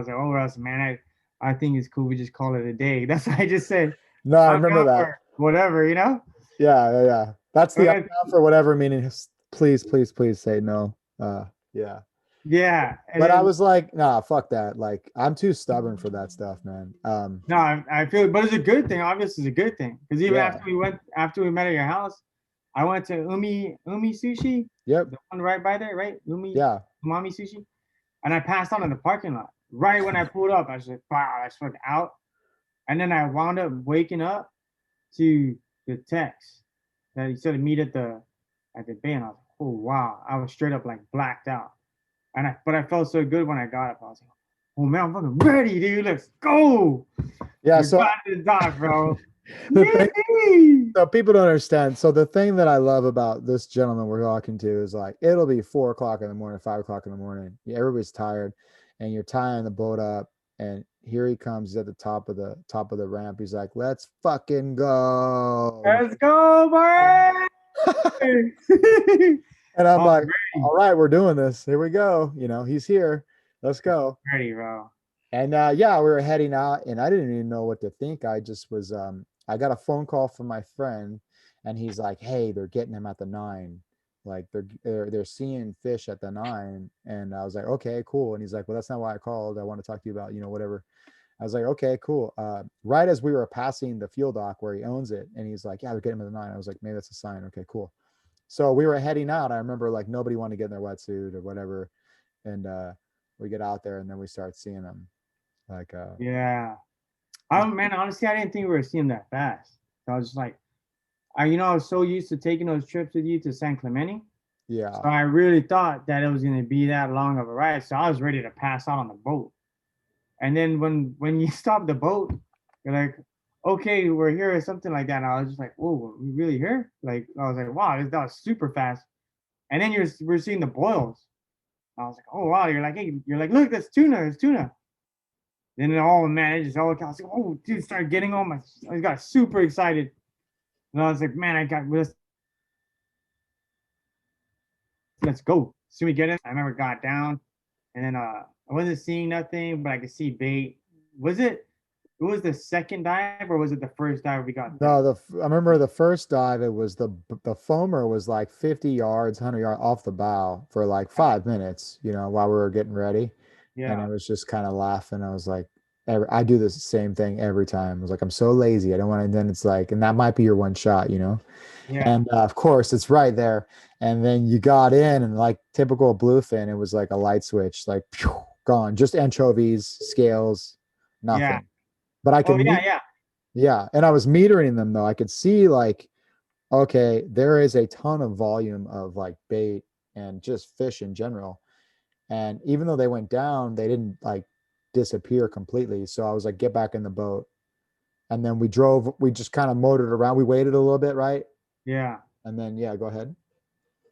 S2: like, oh Russ, man, I think it's cool. We just call it a day. That's what I just said.
S1: No, I
S2: I'm
S1: remember
S2: down
S1: that.
S2: for whatever.
S1: Yeah. That's the
S2: But
S1: I'm down for whatever, meaning please, please, please say no. Yeah.
S2: Yeah, and
S1: But I
S2: then
S1: was like, nah, fuck that. Like, I'm too stubborn for that stuff, man.
S2: no, I feel, but it's a good thing. Obviously, it's a good thing because even
S1: Yeah.
S2: after we met at your house, I went to Umi Sushi,
S1: Yep.
S2: the one right by there, right?
S1: Yeah.
S2: Umami Sushi, and I passed out in the parking lot. Right when I pulled up, I was like, wow, I fucking out, and then I wound up waking up to the text that he said to meet at the bay, and I was like, oh wow, I was straight up like blacked out, and I felt so good when I got up. I was like, oh man, I'm fucking ready, dude. Let's go.
S1: Yeah.
S2: We're
S1: So
S2: about to dock, bro.
S1: the thing,
S2: Yee!
S1: so people don't understand. So the thing that I love about this gentleman we're talking to is like, it'll be 4 o'clock in the morning, 5 o'clock in the morning. Everybody's tired and you're tying the boat up. And here he comes. He's at the top of the ramp. He's like, let's fucking go.
S2: Let's go, boy.
S1: And I'm
S2: Oh,
S1: like,
S2: ready,
S1: all right, we're doing this. Here we go. He's here. Let's go.
S2: ready, bro.
S1: And yeah, we were heading out, and I didn't even know what to think. I just was. I got a phone call from my friend, and he's like, "Hey, they're getting him at the 9. Like they're seeing fish at the 9." And I was like, "Okay, cool." And he's like, "Well, that's not why I called. I want to talk to you about whatever." I was like, "Okay, cool." Right as we were passing the fuel dock where he owns it, and he's like, "Yeah, they're getting him at the 9." I was like, "Maybe that's a sign." Okay, cool. So we were heading out. I remember like nobody wanted to get in their wetsuit or whatever, and we get out there, and then we start seeing them. Like,
S2: Yeah.
S1: he's,
S2: Man, honestly, I didn't think we were seeing that fast. So I was just like, I was so used to taking those trips with you to San Clemente.
S1: yeah,
S2: So I really thought that it was going to be that long of a ride. So I was ready to pass out on the boat. And then when you stop the boat, you're like, okay, we're here or something like that. And I was just like, whoa, are we really here? Like, I was like, wow, that was super fast. And then we're seeing the boils. I was like, oh wow, you're like, hey, you're like, look, that's tuna, it's tuna. Then oh man, it just all I was like, oh dude, started getting on my, I got super excited. And I was like, man, let's go. So we get it. I remember got down and then I wasn't seeing nothing, but I could see bait. Was it was the second dive or was it the first dive we got there?
S1: no, I remember the first dive. It was the foamer was like 50 yards, 100 yards off the bow for like 5 minutes. While we were getting ready, and I
S2: Yeah,
S1: was just kind of laughing. I was like, I do the same thing every time. I was like, I'm so lazy. I don't want to. And then it's like, and that might be your one shot.
S2: yeah,
S1: And of course, it's right there. And then you got in, and like typical bluefin, it was like a light switch, like phew, gone. Just anchovies, scales,
S2: yeah.
S1: nothing. But I
S2: Oh
S1: could
S2: yeah,
S1: meet,
S2: yeah.
S1: yeah. And I was metering them though. I could see like, okay, there is a ton of volume of like bait and just fish in general. And even though they went down, they didn't like disappear completely. So I was like, get back in the boat. And then we just kind of motored around. We waited a little bit, right?
S2: Yeah.
S1: And then, yeah, go ahead.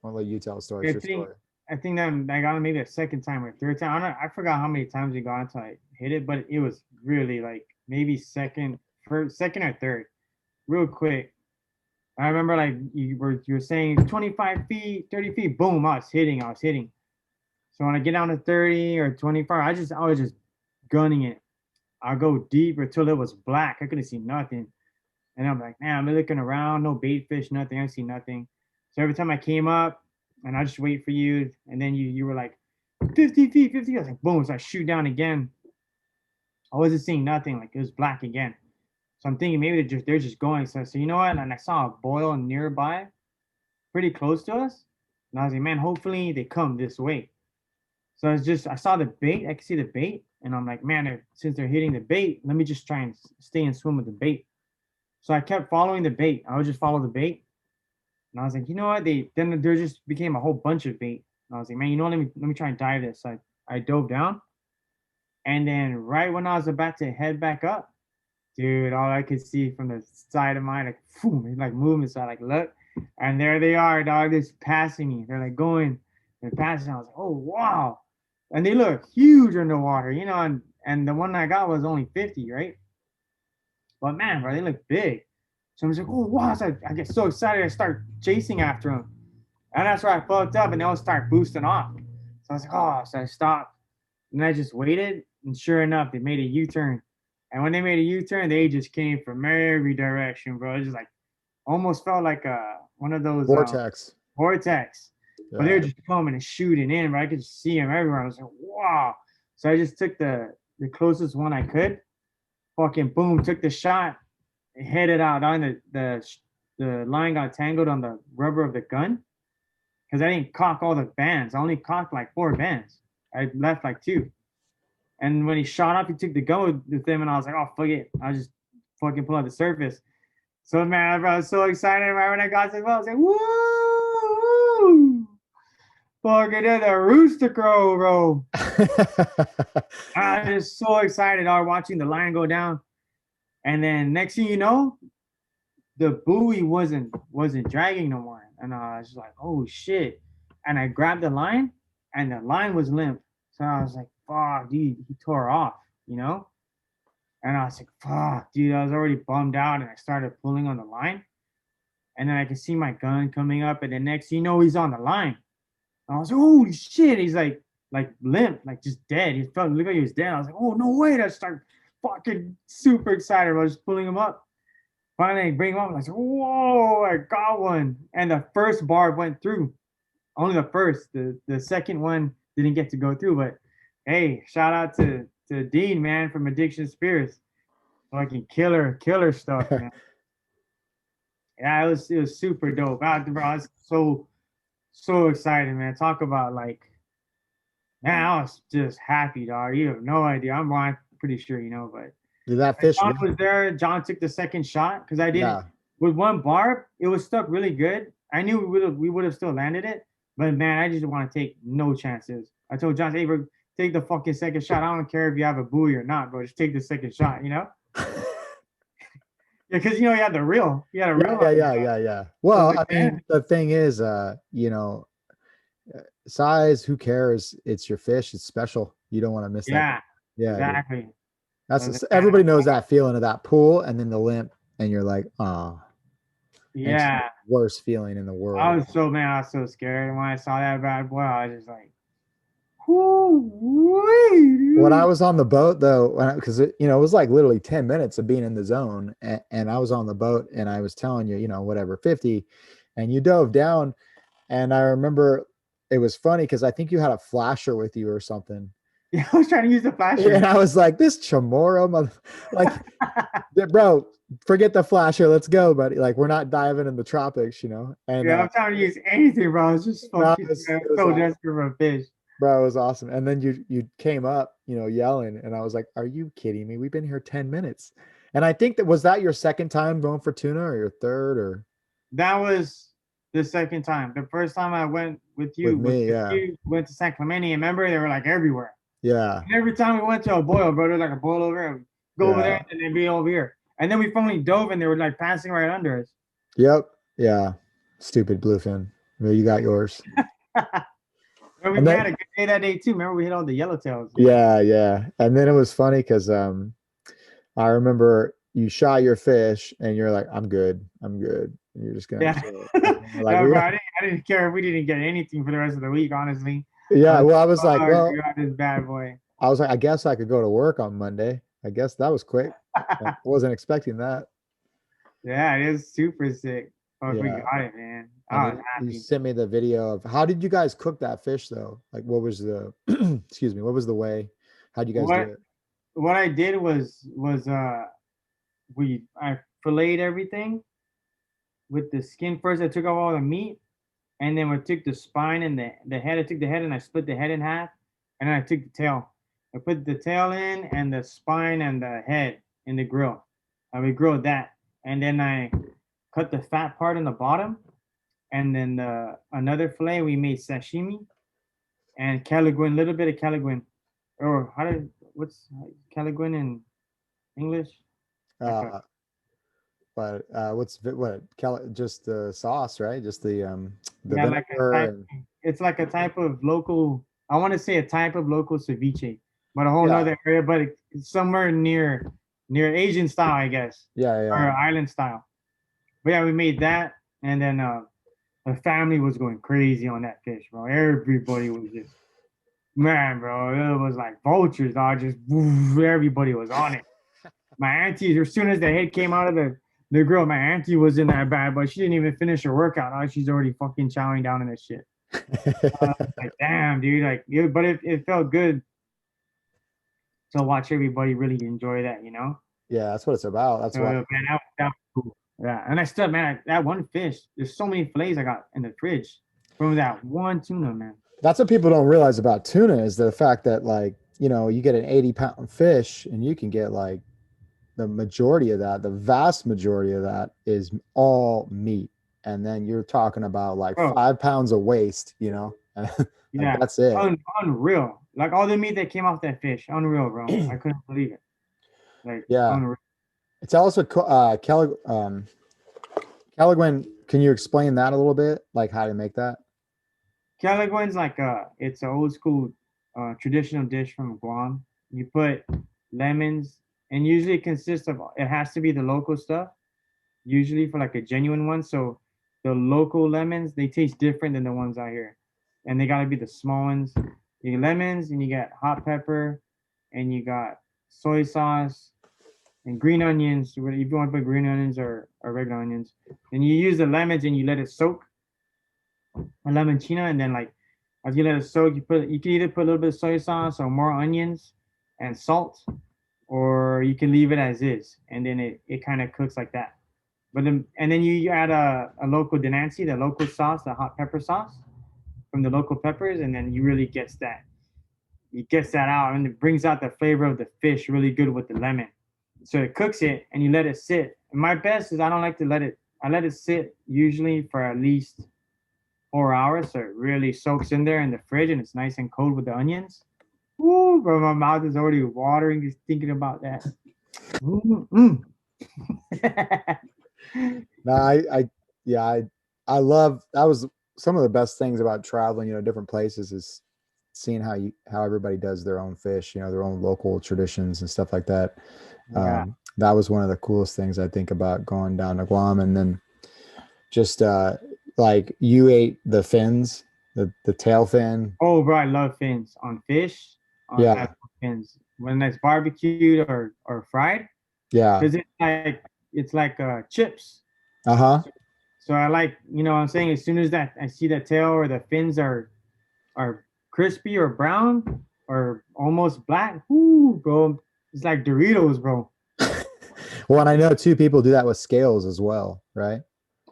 S1: I'll let you tell the story.
S2: I
S1: It's your
S2: think
S1: story.
S2: I think that I got it maybe a second time or third time. I forgot how many times we got until I hit it, but it was really like maybe second or third, real quick. I remember like you were saying 25 feet, 30 feet, boom, I was hitting. So when I get down to 30 or 25, I was just gunning it. I'll go deep until it was black. I couldn't see nothing. And I'm like, man, I'm looking around, no bait fish, nothing. I see nothing. So every time I came up and I just wait for you, and then you were like 50 feet, 50. I was like, boom. So I shoot down again. I wasn't seeing nothing. Like it was black again. So I'm thinking maybe they're just going. So you know what? And I saw a boil nearby, pretty close to us. And I was like, man, hopefully they come this way. So I saw the bait. I could see the bait, and I'm like, man, since they're hitting the bait, let me just try and stay and swim with the bait. So I kept following the bait. I would just follow the bait, and I was like, you know what? There just became a whole bunch of bait. And I was like, man, you know what? Let me try and dive this. So I dove down, and then right when I was about to head back up, dude, all I could see from the side of mine, like, boom, like movement. So I like look, and there they are, dog, just passing me. They're like going and passing. I was like, oh wow, and they look huge underwater, and the one I got was only 50, right? But man, bro, they look big. So I was like, oh wow, so I get so excited, I start chasing after them, and that's where I fucked up, and they all start boosting off. So I was like, oh, so I stopped, and I just waited, and sure enough, they made a U-turn. And when they made a U-turn, they just came from every direction, bro. It just like almost felt like one of those
S1: Vortex.
S2: vortex. but they
S1: Yeah.
S2: were just coming and shooting in, but I could just see them everywhere. I was like, wow. So I just took the closest one I could, fucking boom, took the shot, headed out on the line got tangled on the rubber of the gun because I didn't cock all the bands. I only cocked like 4 bands. I left like 2. And when he shot up, he took the gun with him, and I was like, oh, fuck it. I'll just fucking pull out the surface. So, man, I was so excited right when I got to the boat. I was like, woo! Fucking did the rooster crow, bro. I was so excited. I was watching the line go down. And then next thing you know, the buoy wasn't dragging no more. And I was like, oh, shit. And I grabbed the line, and the line was limp. So I was like, fuck, dude, he tore off, you know? And I was like, fuck, dude, I was already bummed out, and I started pulling on the line. And then I could see my gun coming up, and the next thing you know, he's on the line. And I was like, holy shit, he's like limp, like just dead. He felt look like he was dead. I was like, oh no way. I started fucking super excited about just pulling him up. Finally I bring him up, and I was like, whoa, I got one. And the first barb went through. Only the first. The second one didn't get to go through, but hey, shout out to Dean, man, from Addiction Spears. Fucking killer stuff, man. Yeah, it was super dope. Bro, I was so excited, man. Talk about like, man, I was just happy, dog. You have no idea. I'm pretty sure you know, but
S1: Did that fish?
S2: John was there. John took the second shot because I didn't.
S1: Yeah.
S2: With one barb, it was stuck really good. I knew we would have still landed it, but man, I just want to take no chances. I told John, hey, bro, take the fucking second shot. I don't care if you have a buoy or not, bro. Just take the second shot, you know? Yeah, because you know you had the reel. You had a reel.
S1: Yeah. Well, I mean, the thing is, you know, size, who cares? It's your fish. It's special. You don't want to miss that. Yeah,
S2: exactly.
S1: That's everybody knows that feeling of that pull and then the limp, and you're like, oh,
S2: yeah,
S1: worst feeling in the world.
S2: I was so scared, and when I saw that bad boy, I was just like, whoo-wee,
S1: when I was on the boat though, because it was like literally 10 minutes of being in the zone, and I was on the boat, and I was telling you, whatever, 50, and you dove down, and I remember it was funny because I think you had a flasher with you or something.
S2: Yeah, I was trying to use the flasher,
S1: and I was like, this Chamorro, like, bro, forget the flasher, let's go, buddy. Like, we're not diving in the tropics, And
S2: yeah, I'm trying to use anything, bro. I was just fucking so desperate for a fish.
S1: Bro, it was awesome. And then you came up, yelling, and I was like, are you kidding me? We've been here 10 minutes. And I think was that your second time going for tuna, or your third? Or
S2: that was the second time. The first time I went with you,
S1: you
S2: went to San Clemente, and remember they were like everywhere.
S1: Yeah.
S2: And every time we went to a boil, bro, there was like a boil over there. Go over there, and they'd be over here. And then we finally dove, and they were like passing right under us.
S1: Yep. Yeah. Stupid bluefin. Well, you got yours.
S2: We had a good day that day too. Remember we hit all the yellowtails.
S1: Yeah. And then it was funny because I remember you shot your fish, and you're like, I'm good. And you're just gonna.
S2: Like, no, bro, I didn't care if we didn't get anything for the rest of the week, honestly.
S1: Yeah, well, I was like, well,
S2: this bad boy.
S1: I was like, I guess I could go to work on Monday. I guess that was quick. I wasn't expecting that.
S2: Yeah, it is super sick. Oh, we got it, man. I was happy.
S1: You sent me the video of how did you guys cook that fish though? Like, what was the excuse me, what was the way? How'd you guys do it?
S2: What I did was I filleted everything with the skin first. I took off all the meat, and then we took the spine and the head. I took the head and I split the head in half, and then I took the tail. I put the tail in and the spine and the head in the grill. And we grilled that, and then I cut the fat part in the bottom, and then another fillet we made sashimi and calaguin, little bit of calaguin, or what's calaguin in English?
S1: But just the sauce, right? Just the
S2: vinegar. It's like a type of local. I want to say a type of local ceviche, but a whole other area, but it's somewhere near Asian style, I guess.
S1: Yeah.
S2: Or island style. But yeah, we made that, and then the family was going crazy on that fish, bro. Everybody was just, man, bro. It was like vultures, dog. Just everybody was on it. My auntie, as soon as the head came out of the grill, my auntie was in that bad, but she didn't even finish her workout. She's already fucking chowing down on this shit. Like, damn, dude. Like, yeah, but it felt good to watch everybody really enjoy that, you know?
S1: Yeah, that's what it's about. That's
S2: So,
S1: why.
S2: man, that was cool. Yeah. And I still, man, that one fish, there's so many fillets I got in the fridge from that one tuna, man.
S1: That's what people don't realize about tuna is the fact that like, you get an 80-pound fish and you can get like the majority of that, the vast majority of that is all meat. And then you're talking about like
S2: Bro,
S1: 5 pounds of waste. Like
S2: yeah.
S1: that's it.
S2: Unreal. Like all the meat that came off that fish, unreal, bro. I couldn't believe it. Like,
S1: Yeah.
S2: unreal.
S1: Tell us what Caliguin, can you explain that a little bit? Like how to make that?
S2: Calaguan's like it's an old school traditional dish from Guam. You put lemons, and usually it consists of it has to be the local stuff, usually for like a genuine one. So the local lemons, they taste different than the ones out here. And they gotta be the small ones. You get lemons and you got hot pepper and you got soy sauce and green onions. If you want to put green onions or regular onions, and you use the lemons and you let it soak a lemonchina, and then like as you let it soak, you can either put a little bit of soy sauce or more onions and salt, or you can leave it as is, and then it kind of cooks like that. But then and then you add a local denancy, the local sauce, the hot pepper sauce from the local peppers, and then you really gets that. It gets that out, and it brings out the flavor of the fish really good with the lemon. So it cooks it, and you let it sit. And my best is I don't like to let it. I let it sit usually for at least 4 hours, so it really soaks in there in the fridge, and it's nice and cold with the onions. Ooh, bro, my mouth is already watering just thinking about that. Mm-mm.
S1: No, yeah, I love that was some of the best things about traveling, different places is seeing how everybody does their own fish, their own local traditions and stuff like that.
S2: Yeah.
S1: That was one of the coolest things I think about going down to Guam. And then just like you ate the fins, the tail fin.
S2: Oh, bro, I love fins on fish. I
S1: Yeah,
S2: love fins when it's barbecued or fried,
S1: yeah.
S2: because it's like chips.
S1: Uh-huh.
S2: So I like, what I'm saying, as soon as that I see the tail or the fins are crispy or brown or almost black, whoo, bro, it's like Doritos, bro.
S1: Well, and I know two people do that with scales as well, right?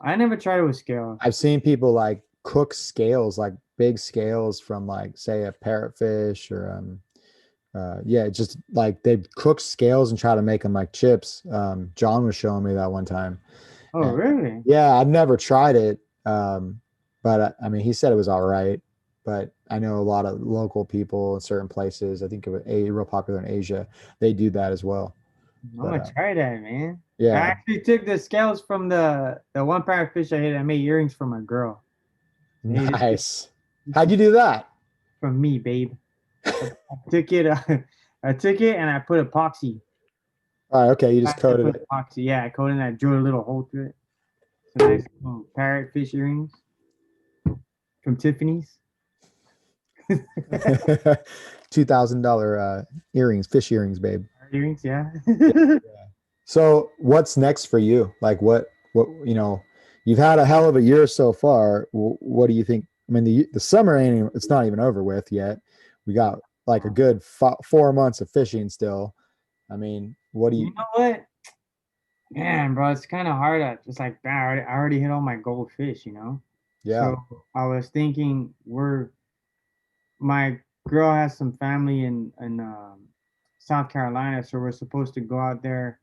S2: I never tried it with scale.
S1: I've seen people like cook scales, like big scales from like say a parrotfish or yeah, just like they cook scales and try to make them like chips. John was showing me that one time.
S2: Oh,
S1: And
S2: really?
S1: yeah, I've never tried it. But I mean, he said it was all right. But I know a lot of local people in certain places. I think it was real popular in Asia. They do that as well.
S2: I'm
S1: But
S2: gonna try that, man. I
S1: yeah,
S2: actually took the scales from the one parrotfish I hit. I made earrings for my girl. Hey,
S1: nice. How'd you do that?
S2: from me, babe. I took it. I took it and I put epoxy.
S1: All right, okay, you
S2: I
S1: just coded
S2: put
S1: it.
S2: epoxy. Yeah, I coated and I drilled a little hole through it. Some nice little parrotfish earrings from Tiffany's.
S1: $2,000 earrings, fish earrings, babe.
S2: Earrings, yeah.
S1: Yeah. So what's next for you? Like what you've had a hell of a year so far. What do you think? I mean, the summer ain't it's not even over with yet. We got like a good 4 months of fishing still. I mean, what do
S2: You
S1: you?
S2: know what? Man, bro, it's kind of hard. Just like I already hit all my goldfish.
S1: Yeah,
S2: So I was thinking, my girl has some family in South Carolina, so we're supposed to go out there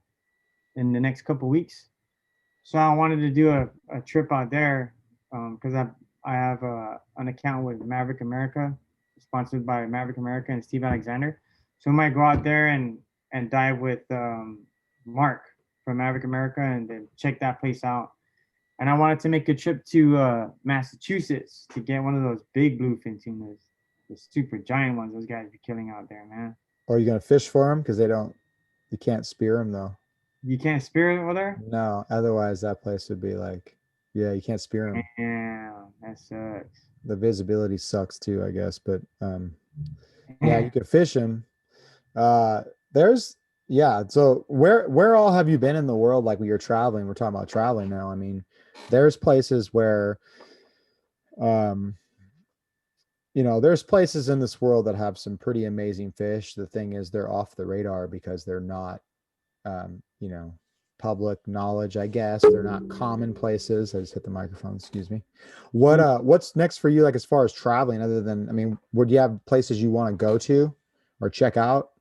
S2: in the next couple weeks. So I wanted to do a trip out there because I have an account with Maverick America, sponsored by Maverick America and Steve Alexander. So we might go out there and dive with Mark from Maverick America and then check that place out. And I wanted to make a trip to Massachusetts to get one of those big bluefin tunas, the super giant ones. Those guys be killing out there, man.
S1: or are you gonna fish for them because you can't spear them though.
S2: You can't spear it over there?
S1: No, otherwise that place would be like, yeah, you can't spear them.
S2: Yeah, that sucks.
S1: The visibility sucks too, I guess. But yeah, you could fish them. Uh, there's yeah. So where all have you been in the world? Like when you're traveling, we're talking about traveling now. I mean, there's places where um you know, there's places in this world that have some pretty amazing fish. The thing is, they're off the radar because they're not, you know, public knowledge, I guess. They're not common places. I just hit the microphone, excuse me. What's next for you, like as far as traveling, other than, I mean, would you have places you want to go to or check out?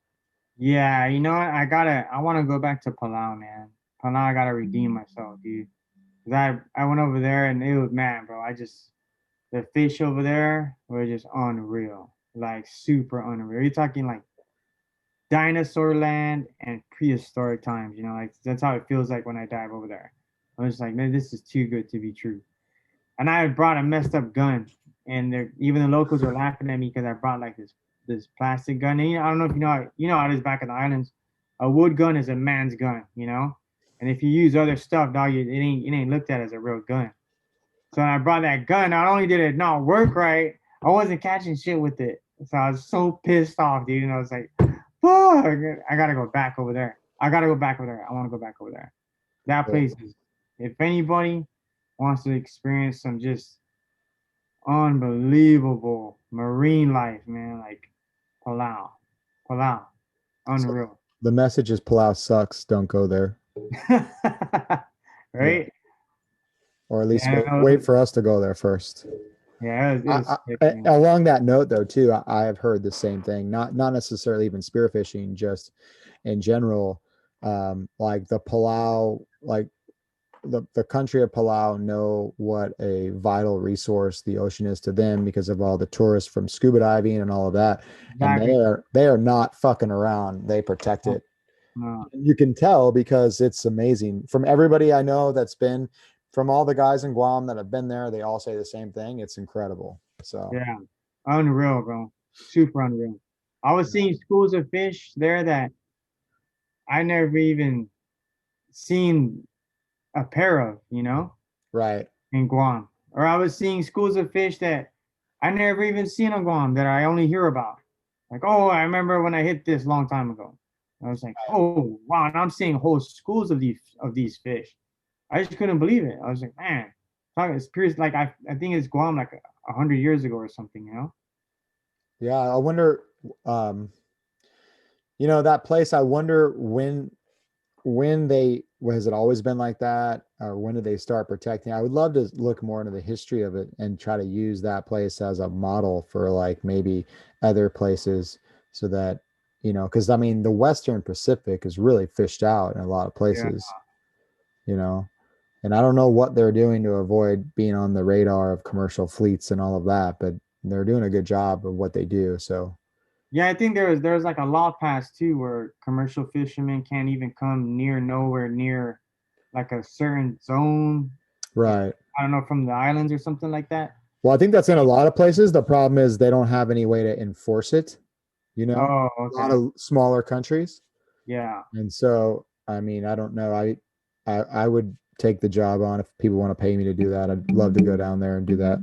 S2: Yeah, you know what? I want to go back to Palau, man. Palau, I gotta redeem myself, dude. 'Cause I went over there and it was, man, bro. The fish over there were just unreal, like super unreal. You're talking like dinosaur land and prehistoric times, you know, like that's how it feels like when I dive over there. I was just like, man, this is too good to be true. And I had brought a messed up gun, and even the locals were laughing at me because I brought like this plastic gun. And I don't know if you know how it is back in the islands. A wood gun is a man's gun, you know. And if you use other stuff, dog, it ain't looked at as a real gun. So when I brought that gun, not only did it not work right, I wasn't catching shit with it. So I was so pissed off, dude. And I was like, fuck, I gotta go back over there. I gotta go back over there. I want to go back over there. That place is, if anybody wants to experience some just unbelievable marine life, man, like Palau, Palau,
S1: So
S2: unreal.
S1: the message is Palau sucks. Don't go there. Yeah.
S2: Right?
S1: Or at least
S2: Yeah,
S1: wait for us to go there first.
S2: yeah, it was sick, man.
S1: Along that note, though, too, I have heard the same thing. Not necessarily even spearfishing, just in general. Like the Palau, like the country of Palau know what a vital resource the ocean is to them because of all the tourists from scuba diving and all of that. And
S2: Exactly.
S1: they are not fucking around. They protect
S2: No,
S1: it.
S2: no.
S1: You can tell because it's amazing. From everybody I know that's been, from all the guys in Guam that have been there, they all say the same thing. It's incredible. So
S2: Yeah, unreal, bro. Super unreal. I was seeing schools of fish there that I never even seen a pair of, you know,
S1: right.
S2: in Guam. Or I was seeing schools of fish that I never even seen on Guam that I only hear about. Like, oh, I remember when I hit this long time ago. I was like, oh wow, and I'm seeing whole schools of these fish. I just couldn't believe it. I was like, man, it's curious. Like I think it's Guam like 100 years ago or something, you know?
S1: Yeah, I wonder, um, you know, that place, I wonder when they, has it always been like that, or when did they start protecting? I would love to look more into the history of it and try to use that place as a model for like maybe other places, so that, you know, because I mean the Western Pacific is really fished out in a lot of
S2: Yeah.
S1: places, you know, and I don't know what they're doing to avoid being on the radar of commercial fleets and all of that, but they're doing a good job of what they do. So
S2: Yeah, I think there's like a law passed too where commercial fishermen can't even come nowhere near like a certain zone.
S1: right.
S2: I don't know, from the islands or something like that.
S1: Well, I think that's in a lot of places. The problem is they don't have any way to enforce it, you know,
S2: Oh,
S1: a lot
S2: okay.
S1: of smaller countries.
S2: Yeah.
S1: And so, I mean, I don't know. I would take the job on if people want to pay me to do that. I'd love to go down there and do that.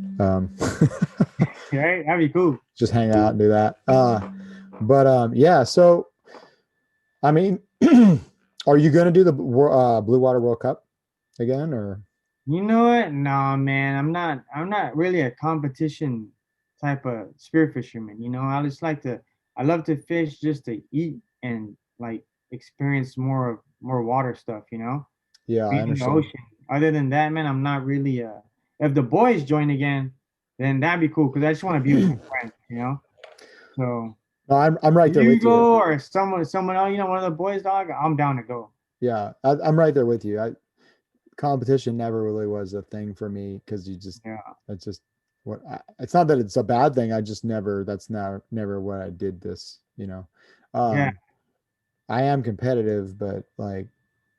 S2: Right? That'd be cool.
S1: Just hang out and do that. But yeah. So, I mean, are you going to do the Blue Water World Cup again, or?
S2: You know what? No, man, I'm not really a competition type of spear fisherman. You know, I love to fish just to eat and like experience more water stuff, you know?
S1: Yeah, I
S2: Being in the
S1: understand.
S2: ocean. Other than that, man, I'm not really if the boys join again, then that'd be cool because I just want to be with my friends, you know? So
S1: No, I'm right
S2: if
S1: there
S2: you
S1: with you.
S2: go or someone else, you know, one of the boys, dog, I'm down to go.
S1: Yeah, I'm right there with you. Competition never really was a thing for me because you just,
S2: Yeah.
S1: it's just it's not that it's a bad thing. I just never, that's not never what I did this, you know.
S2: Yeah.
S1: um I am competitive, but like,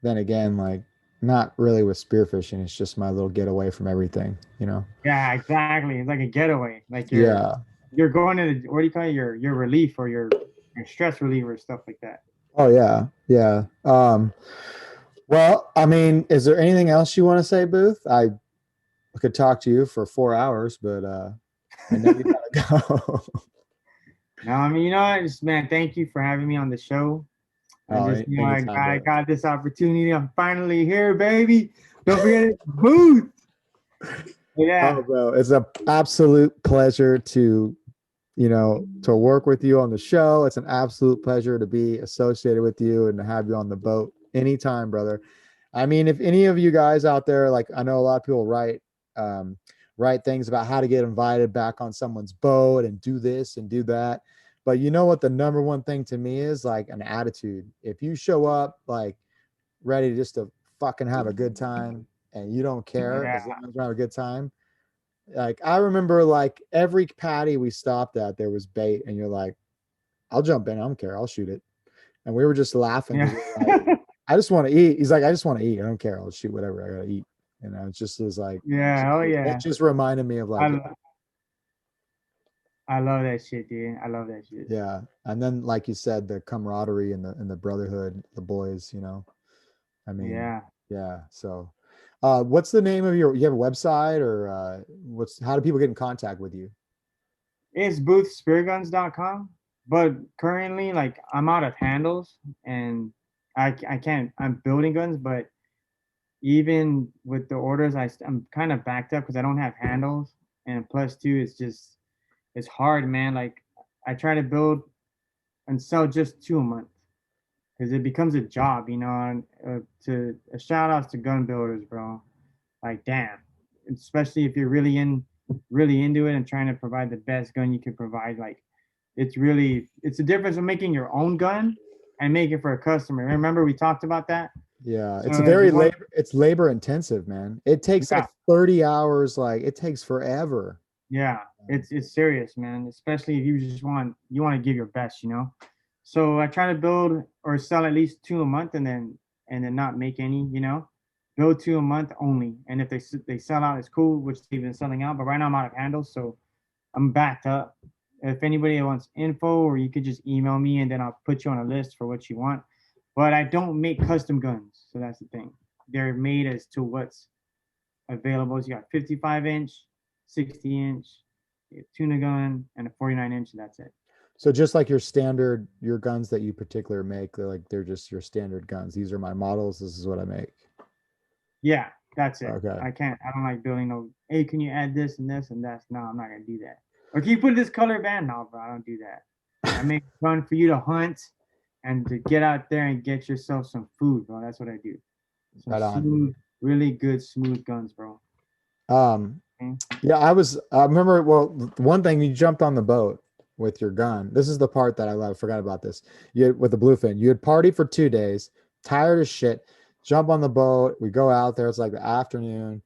S1: then again, like, not really with spearfishing. It's just my little getaway from everything, you know.
S2: Yeah, exactly. It's like a getaway. Like
S1: Yeah.
S2: you're going to what do you call it? Your relief or your stress reliever, stuff like that.
S1: Oh yeah, yeah. Well, I mean, is there anything else you want to say, Booth? I could talk to you for 4 hours, but I know you gotta go.
S2: No, I mean, you know what? Just, man, thank you for having me on the show. I
S1: Oh,
S2: just,
S1: anytime,
S2: I
S1: brother.
S2: got this opportunity. I'm finally here, baby. Don't forget it's booth.
S1: Oh,
S2: Yeah.
S1: bro, it's an absolute pleasure to to work with you on the show. It's an absolute pleasure to be associated with you and to have you on the boat anytime, brother. I mean, if any of you guys out there, like I know a lot of people um, write things about how to get invited back on someone's boat and do this and do that. But you know what the number one thing to me is like an attitude. If you show up like ready just to fucking have a good time and you don't care
S2: Yeah,
S1: as long as you have a good time, like I remember like every patty we stopped at, there was bait, and you're like, I'll jump in, I don't care, I'll shoot it. And we were just laughing because
S2: yeah,
S1: we are like, I just want to eat. He's like, I just want to eat. I don't care. I'll shoot whatever I gotta eat. It just was like
S2: yeah. Oh
S1: it
S2: yeah.
S1: just reminded me of
S2: I
S1: like
S2: lo- I love that shit, dude. I love that shit.
S1: yeah. And then like you said, the camaraderie and the brotherhood, the boys. I mean,
S2: Yeah.
S1: yeah. So what's the name of you have a website or what's how do people get in contact with you?
S2: It's boothspearguns.com. But currently, like, I'm out of handles and I can't, I'm building guns, but even with the orders, I'm kind of backed up because I don't have handles. And plus, two, it's hard, man. Like, I try to build and sell just two a month because it becomes a job, And to a shout outs to gun builders, bro. Like, damn, especially if you're really into it and trying to provide the best gun you can provide. Like, it's the difference of making your own gun and making it for a customer. Remember we talked about that.
S1: Yeah,
S2: So
S1: it's a
S2: like
S1: very
S2: one,
S1: labor intensive, man. It takes
S2: yeah,
S1: like 30 hours, like it takes forever.
S2: yeah, it's serious, man. Especially if you want to give your best. So I try to build or sell at least two a month, and then not make any. Build two a month only, and if they sell out, it's cool, which they've been selling out. But right now I'm out of handles, so I'm backed up. If anybody wants info, or you could just email me, and then I'll put you on a list for what you want. But I don't make custom guns, so that's the thing. They're made as to what's available. So you got 55-inch, 60-inch, tuna gun, and a 49-inch, and that's it.
S1: So just like your guns that you particular make, they're just your standard guns. These are my models. This is what I make.
S2: Yeah, that's it.
S1: Okay.
S2: I don't like building no, hey, can you add this and this and that? No, I'm not gonna do that. Or can you put this color band? No, bro, I don't do that. I make fun for you to hunt and to get out there and get yourself some food, bro. That's what I do. Some
S1: Right on.
S2: smooth, really good smooth guns, bro.
S1: Um,
S2: Okay?
S1: yeah, I remember, well, one thing you jumped on the boat with your gun. This is the part that I love. Forgot about this. With the bluefin, you had party for 2 days, tired as shit, jump on the boat. We go out there. It's like the afternoon.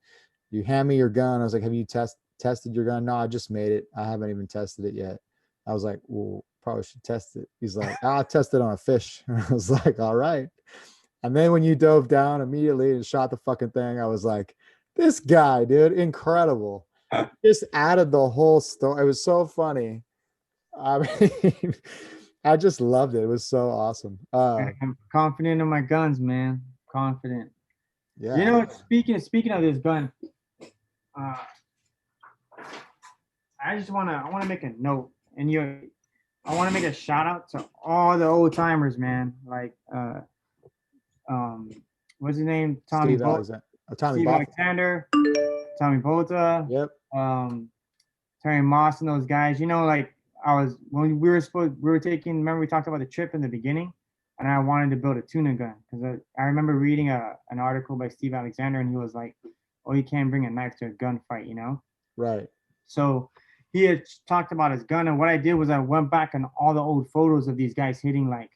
S1: You hand me your gun. I was like, have you tested your gun? No, I just made it. I haven't even tested it yet. I was like, well, probably should test it. He's like, I'll test it on a fish. And I was like, all right. And then when you dove down immediately and shot the fucking thing, I was like, this guy, dude, incredible. Just added the whole story. It was so funny. I mean, I just loved it. It was so awesome.
S2: I'm confident in my guns, man. Confident. You
S1: Yeah.
S2: know, speaking of this gun, uh, I wanna make a note, and I want to make a shout out to all the old timers, man. Like um, what's his name?
S1: Steve Alexander. Tommy
S2: Steve
S1: Baja.
S2: Alexander, Tommy Bota,
S1: Yep.
S2: um, Terry Moss, and those guys. Like I was when we were taking. Remember we talked about the trip in the beginning, and I wanted to build a tuna gun because I remember reading an article by Steve Alexander, and he was like, "Oh, you can't bring a knife to a gunfight."
S1: Right.
S2: So he had talked about his gun, and what I did was I went back on all the old photos of these guys hitting like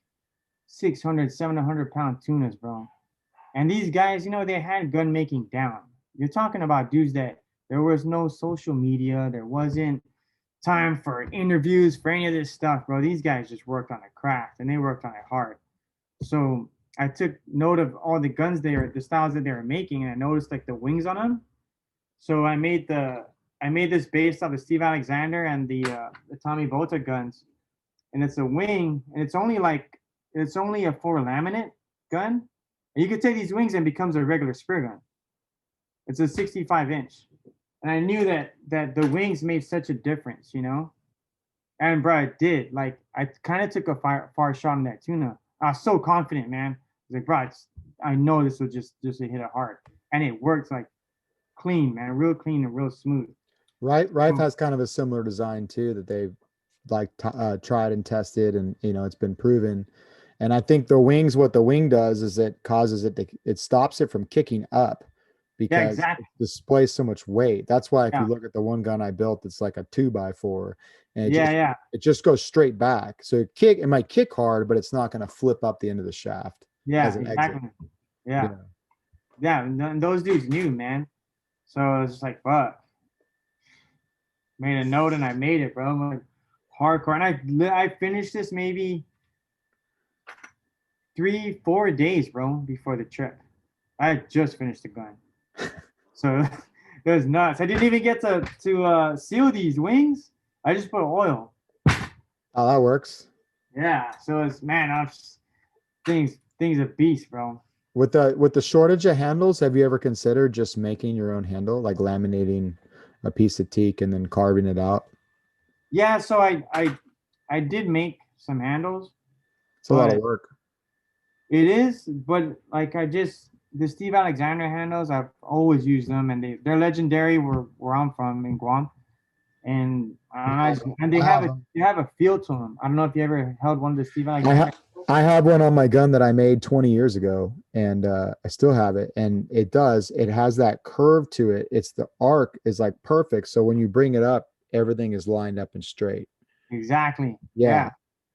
S2: 600, 700 pound tunas, bro. And these guys, they had gun making down. You're talking about dudes that there was no social media, there wasn't time for interviews, for any of this stuff, bro. These guys just worked on a craft and they worked on it hard. So I took note of all the guns the styles that they were making, and I noticed like the wings on them. So I made this based off of Steve Alexander and the Tommy Bota guns, and it's a wing, and it's only a 4 laminate gun. And you could take these wings and it becomes a regular spear gun. It's a 65-inch, and I knew that the wings made such a difference. And bro, it did. Like I kind of took a far shot on that tuna. I was so confident, man. I was like, bro, I know this will just hit it hard, and it worked like clean, man, real clean and real smooth.
S1: Rife
S2: So,
S1: has kind of a similar design too that they've like tried and tested, and it's been proven. And I think the wings, what the wing does is it causes it to, it stops it from kicking up
S2: Yeah,
S1: because it
S2: exactly.
S1: displays so much weight. That's why if you
S2: Yeah,
S1: look at the one gun I built, it's like a 2x4, and
S2: yeah, yeah,
S1: it just goes straight back. So it might kick hard, but it's not going to flip up the end of the shaft as
S2: yeah,
S1: an exit.
S2: exactly. Yeah,
S1: Yeah.
S2: yeah. And those dudes knew, man. So it's just like, fuck. Made a note and I made it, bro. I'm like hardcore, and I finished this maybe 3 4 days, bro, before the trip. I had just finished the gun, so it was nuts. I didn't even get to seal these wings. I just put oil.
S1: Oh, that works.
S2: Yeah, so it's man, I'm just, things a beast, bro.
S1: With the shortage of handles, have you ever considered just making your own handle, like laminating a piece of teak and then carving it out?
S2: Yeah, so I did make some handles,
S1: It's a lot of
S2: but
S1: work.
S2: it is, but like the Steve Alexander handles, I've always used them, and they're legendary where I'm from in Guam, and
S1: Yeah,
S2: and
S1: I have them.
S2: they have a feel to them. I don't know if you ever held one of the Steve
S1: I
S2: Alexander.
S1: ha I have one on my gun that I made 20 years ago, and I still have it. And it has that curve to it. It's the arc is like perfect. So when you bring it up, everything is lined up and straight.
S2: Exactly.
S1: Yeah.
S2: Yeah.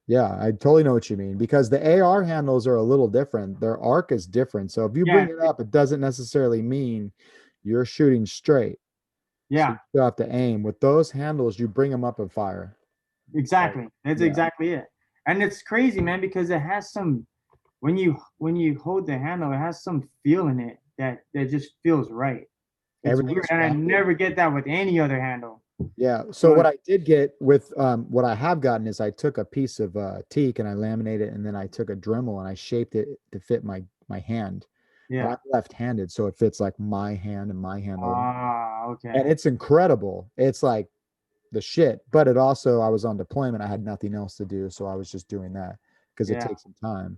S1: Yeah, I totally know what you mean because the AR handles are a little different. Their arc is different. So if you
S2: Yeah.
S1: bring it up, it doesn't necessarily mean you're shooting straight. So you
S2: Yeah.
S1: still have to aim. With those handles, you bring them up and fire. Like,
S2: Exactly. That's
S1: yeah,
S2: exactly it. And it's crazy, man, because it has some when you hold the handle, it has some feel in it that just feels right. It's
S1: everything
S2: weird,
S1: is
S2: and I
S1: grounded.
S2: never get that with any other handle.
S1: Yeah. So
S2: So
S1: what I did get with what I have gotten is I took a piece of teak and I laminated it, and then I took a Dremel and I shaped it to fit my hand. But
S2: yeah.
S1: I'm left-handed, so it fits like my hand and my hand alone.
S2: Ah,
S1: And
S2: okay.
S1: it's incredible. It's like the shit. But it also, I was on deployment. I had nothing else to do, so I was just doing that because it
S2: Yeah.
S1: takes some time.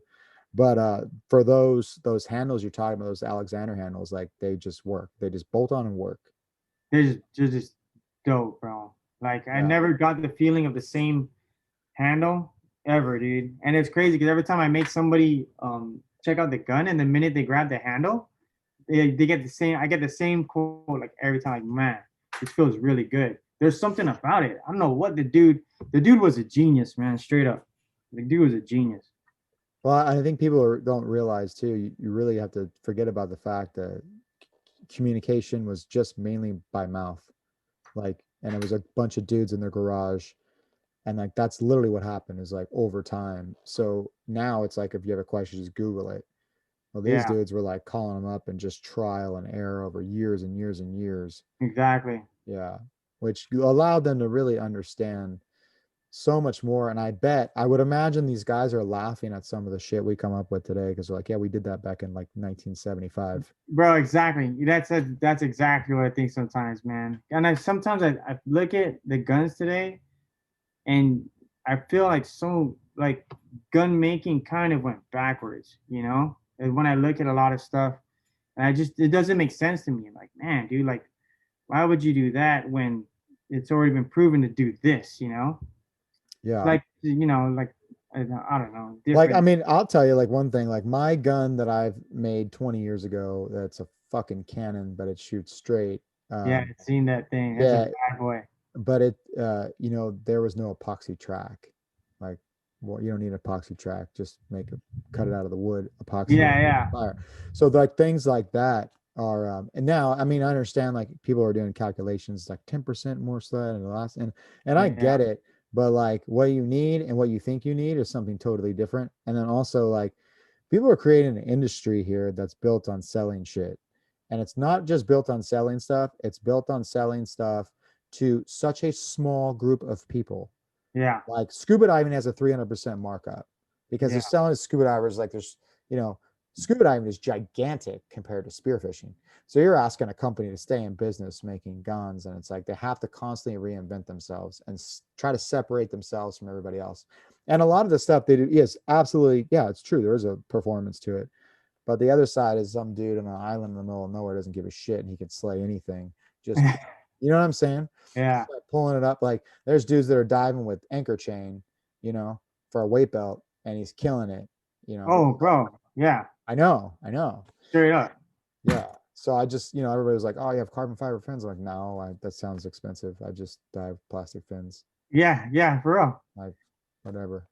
S1: But for those handles you're talking about, those Alexander handles, like they just work. They just bolt on and work.
S2: They're just dope, bro. Like I
S1: Yeah.
S2: never got the feeling of the same handle ever, dude. And it's crazy because every time I make somebody check out the gun, and the minute they grab the handle, they get the same. I get the same quote like every time. Like, man, this feels really good. There's something about it. I don't know what the dude. The dude was a genius, man. Straight up, the dude was a genius.
S1: Well, I think people don't realize too. You really have to forget about the fact that communication was just mainly by mouth. Like, and it was a bunch of dudes in their garage, and like that's literally what happened is like over time. So now it's like if you have a question, just Google it. Well, these
S2: Yeah,
S1: dudes were like calling them up and just trial and error over years and years and years.
S2: exactly.
S1: Yeah, which allowed them to really understand so much more. And I would imagine these guys are laughing at some of the shit we come up with today because they're like, yeah, we did that back in like 1975.
S2: Bro, exactly. That's exactly what I think sometimes, man. And I look at the guns today, and I feel like gun making kind of went backwards, you know? And when I look at a lot of stuff, and it doesn't make sense to me. Like, man, dude, like, why would you do that when it's already been proven to do this, you know?
S1: Yeah.
S2: Like, like I don't know,
S1: Like, I
S2: different.
S1: mean, I'll tell you like one thing, like my gun that I've made 20 years ago, that's a fucking cannon, but it shoots straight.
S2: Yeah,
S1: Um,
S2: I've seen that thing. That's a
S1: yeah,
S2: bad boy.
S1: but there was no epoxy track. Like, well, you don't need an epoxy track. Just cut it out of the wood, epoxy it,
S2: Yeah, yeah,
S1: fire. So like things like that are, and now, I mean, I understand like people are doing calculations like 10% more sled and the last, and I
S2: yeah,
S1: get it, but like what you need and what you think you need is something totally different. And then also like people are creating an industry here that's built on selling shit. And it's not just built on selling stuff, it's built on selling stuff to such a small group of people.
S2: yeah,
S1: Like scuba diving has a 300% markup because they're
S2: yeah,
S1: selling scuba divers like you know, scuba diving is gigantic compared to spearfishing. So you're asking a company to stay in business making guns, and it's like they have to constantly reinvent themselves and try to separate themselves from everybody else. And a lot of the stuff they do, yes, absolutely, yeah, it's true. There is a performance to it, but the other side is some dude on an island in the middle of nowhere doesn't give a shit and he can slay anything. Just You know what I'm saying?
S2: Yeah.
S1: Just like pulling it up. Like there's dudes that are diving with anchor chain, you know, for a weight belt, and he's killing it. You know,
S2: Oh, bro. Yeah.
S1: I know, I know.
S2: Straight up.
S1: Yeah. So I just, everybody was like, "Oh, you have carbon fiber fins." I'm like, no, that sounds expensive. I just dive plastic fins.
S2: Yeah. Yeah. For real.
S1: Like, whatever.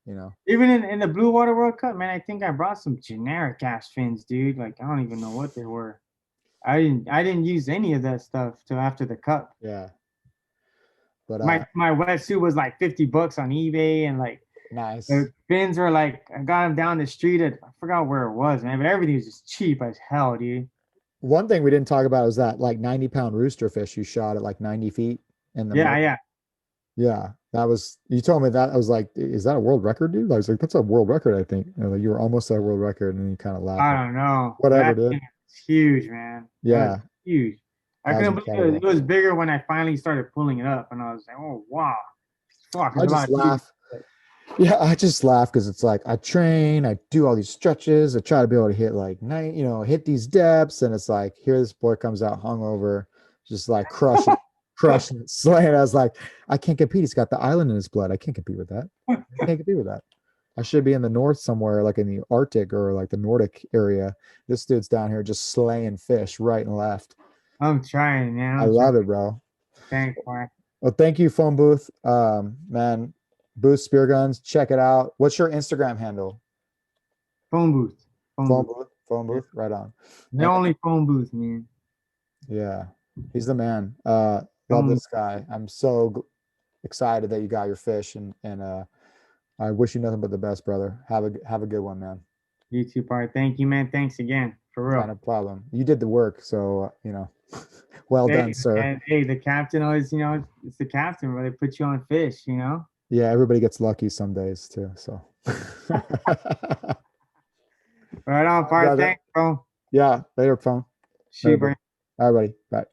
S2: Even in the Blue Water World Cup, man, I think I brought some generic ass fins, dude. Like I don't even know what they were. I didn't use any of that stuff till after the cup.
S1: Yeah. But
S2: My wetsuit was like $50 on eBay, and like
S1: nice.
S2: the fins were like I got them down the street at I forgot where it was, man. But everything was just cheap as hell, dude.
S1: One thing we didn't talk about was that like 90-pound rooster fish you shot at like 90 feet in the
S2: Yeah,
S1: Merc.
S2: yeah.
S1: Yeah, that was, you told me that. I was like, is that a world record, dude? I was like, that's a world record, I think. Like, you were almost at a world record, and then you kind of laughed.
S2: I
S1: Like,
S2: don't know.
S1: whatever,
S2: That
S1: dude.
S2: thing is huge, man. That was
S1: Yeah,
S2: huge. I
S1: that was
S2: couldn't believe it.
S1: incredible.
S2: It was bigger when I finally started pulling it up, and I was like, "Oh wow, fuck!" There's
S1: I
S2: a lot
S1: just
S2: of dudes.
S1: laugh. Yeah, I just laugh because it's like I train, I do all these stretches, I try to be able to hit like night, hit these depths, and it's like here this boy comes out hungover, just like crushing it, slaying. I was like, I can't compete. He's got the island in his blood. I can't compete with that. I can't compete with that. I should be in the north somewhere, like in the Arctic or like the Nordic area. This dude's down here just slaying fish right and left.
S2: I'm trying, man.
S1: I
S2: I'm trying.
S1: love it, bro.
S2: Thanks, man.
S1: Well, thank you, Phone Booth. Man, Booth Spear Guns. Check it out. What's your Instagram handle?
S2: Phone booth. Phone
S1: Phone
S2: booth.
S1: Booth. Phone
S2: Yeah.
S1: Booth. Right on.
S2: The
S1: And
S2: only phone booth, man.
S1: yeah, he's the man. Love
S2: Phone.
S1: this guy. I'm so excited that you got your fish, and I wish you nothing but the best, brother. Have a good one, man.
S2: YouTube part. Thank you, man. Thanks again. For
S1: Yeah,
S2: real.
S1: no problem. You did the work, so well done,
S2: Hey,
S1: sir.
S2: and hey, the captain always, it's the captain where they put you on fish.
S1: Yeah, everybody gets lucky some days too. So,
S2: Right on,
S1: all right,
S2: part.
S1: brother.
S2: Thanks, bro.
S1: Yeah, later, phone. Later,
S2: Shoot,
S1: bro.
S2: bro.
S1: All right, buddy. Bye.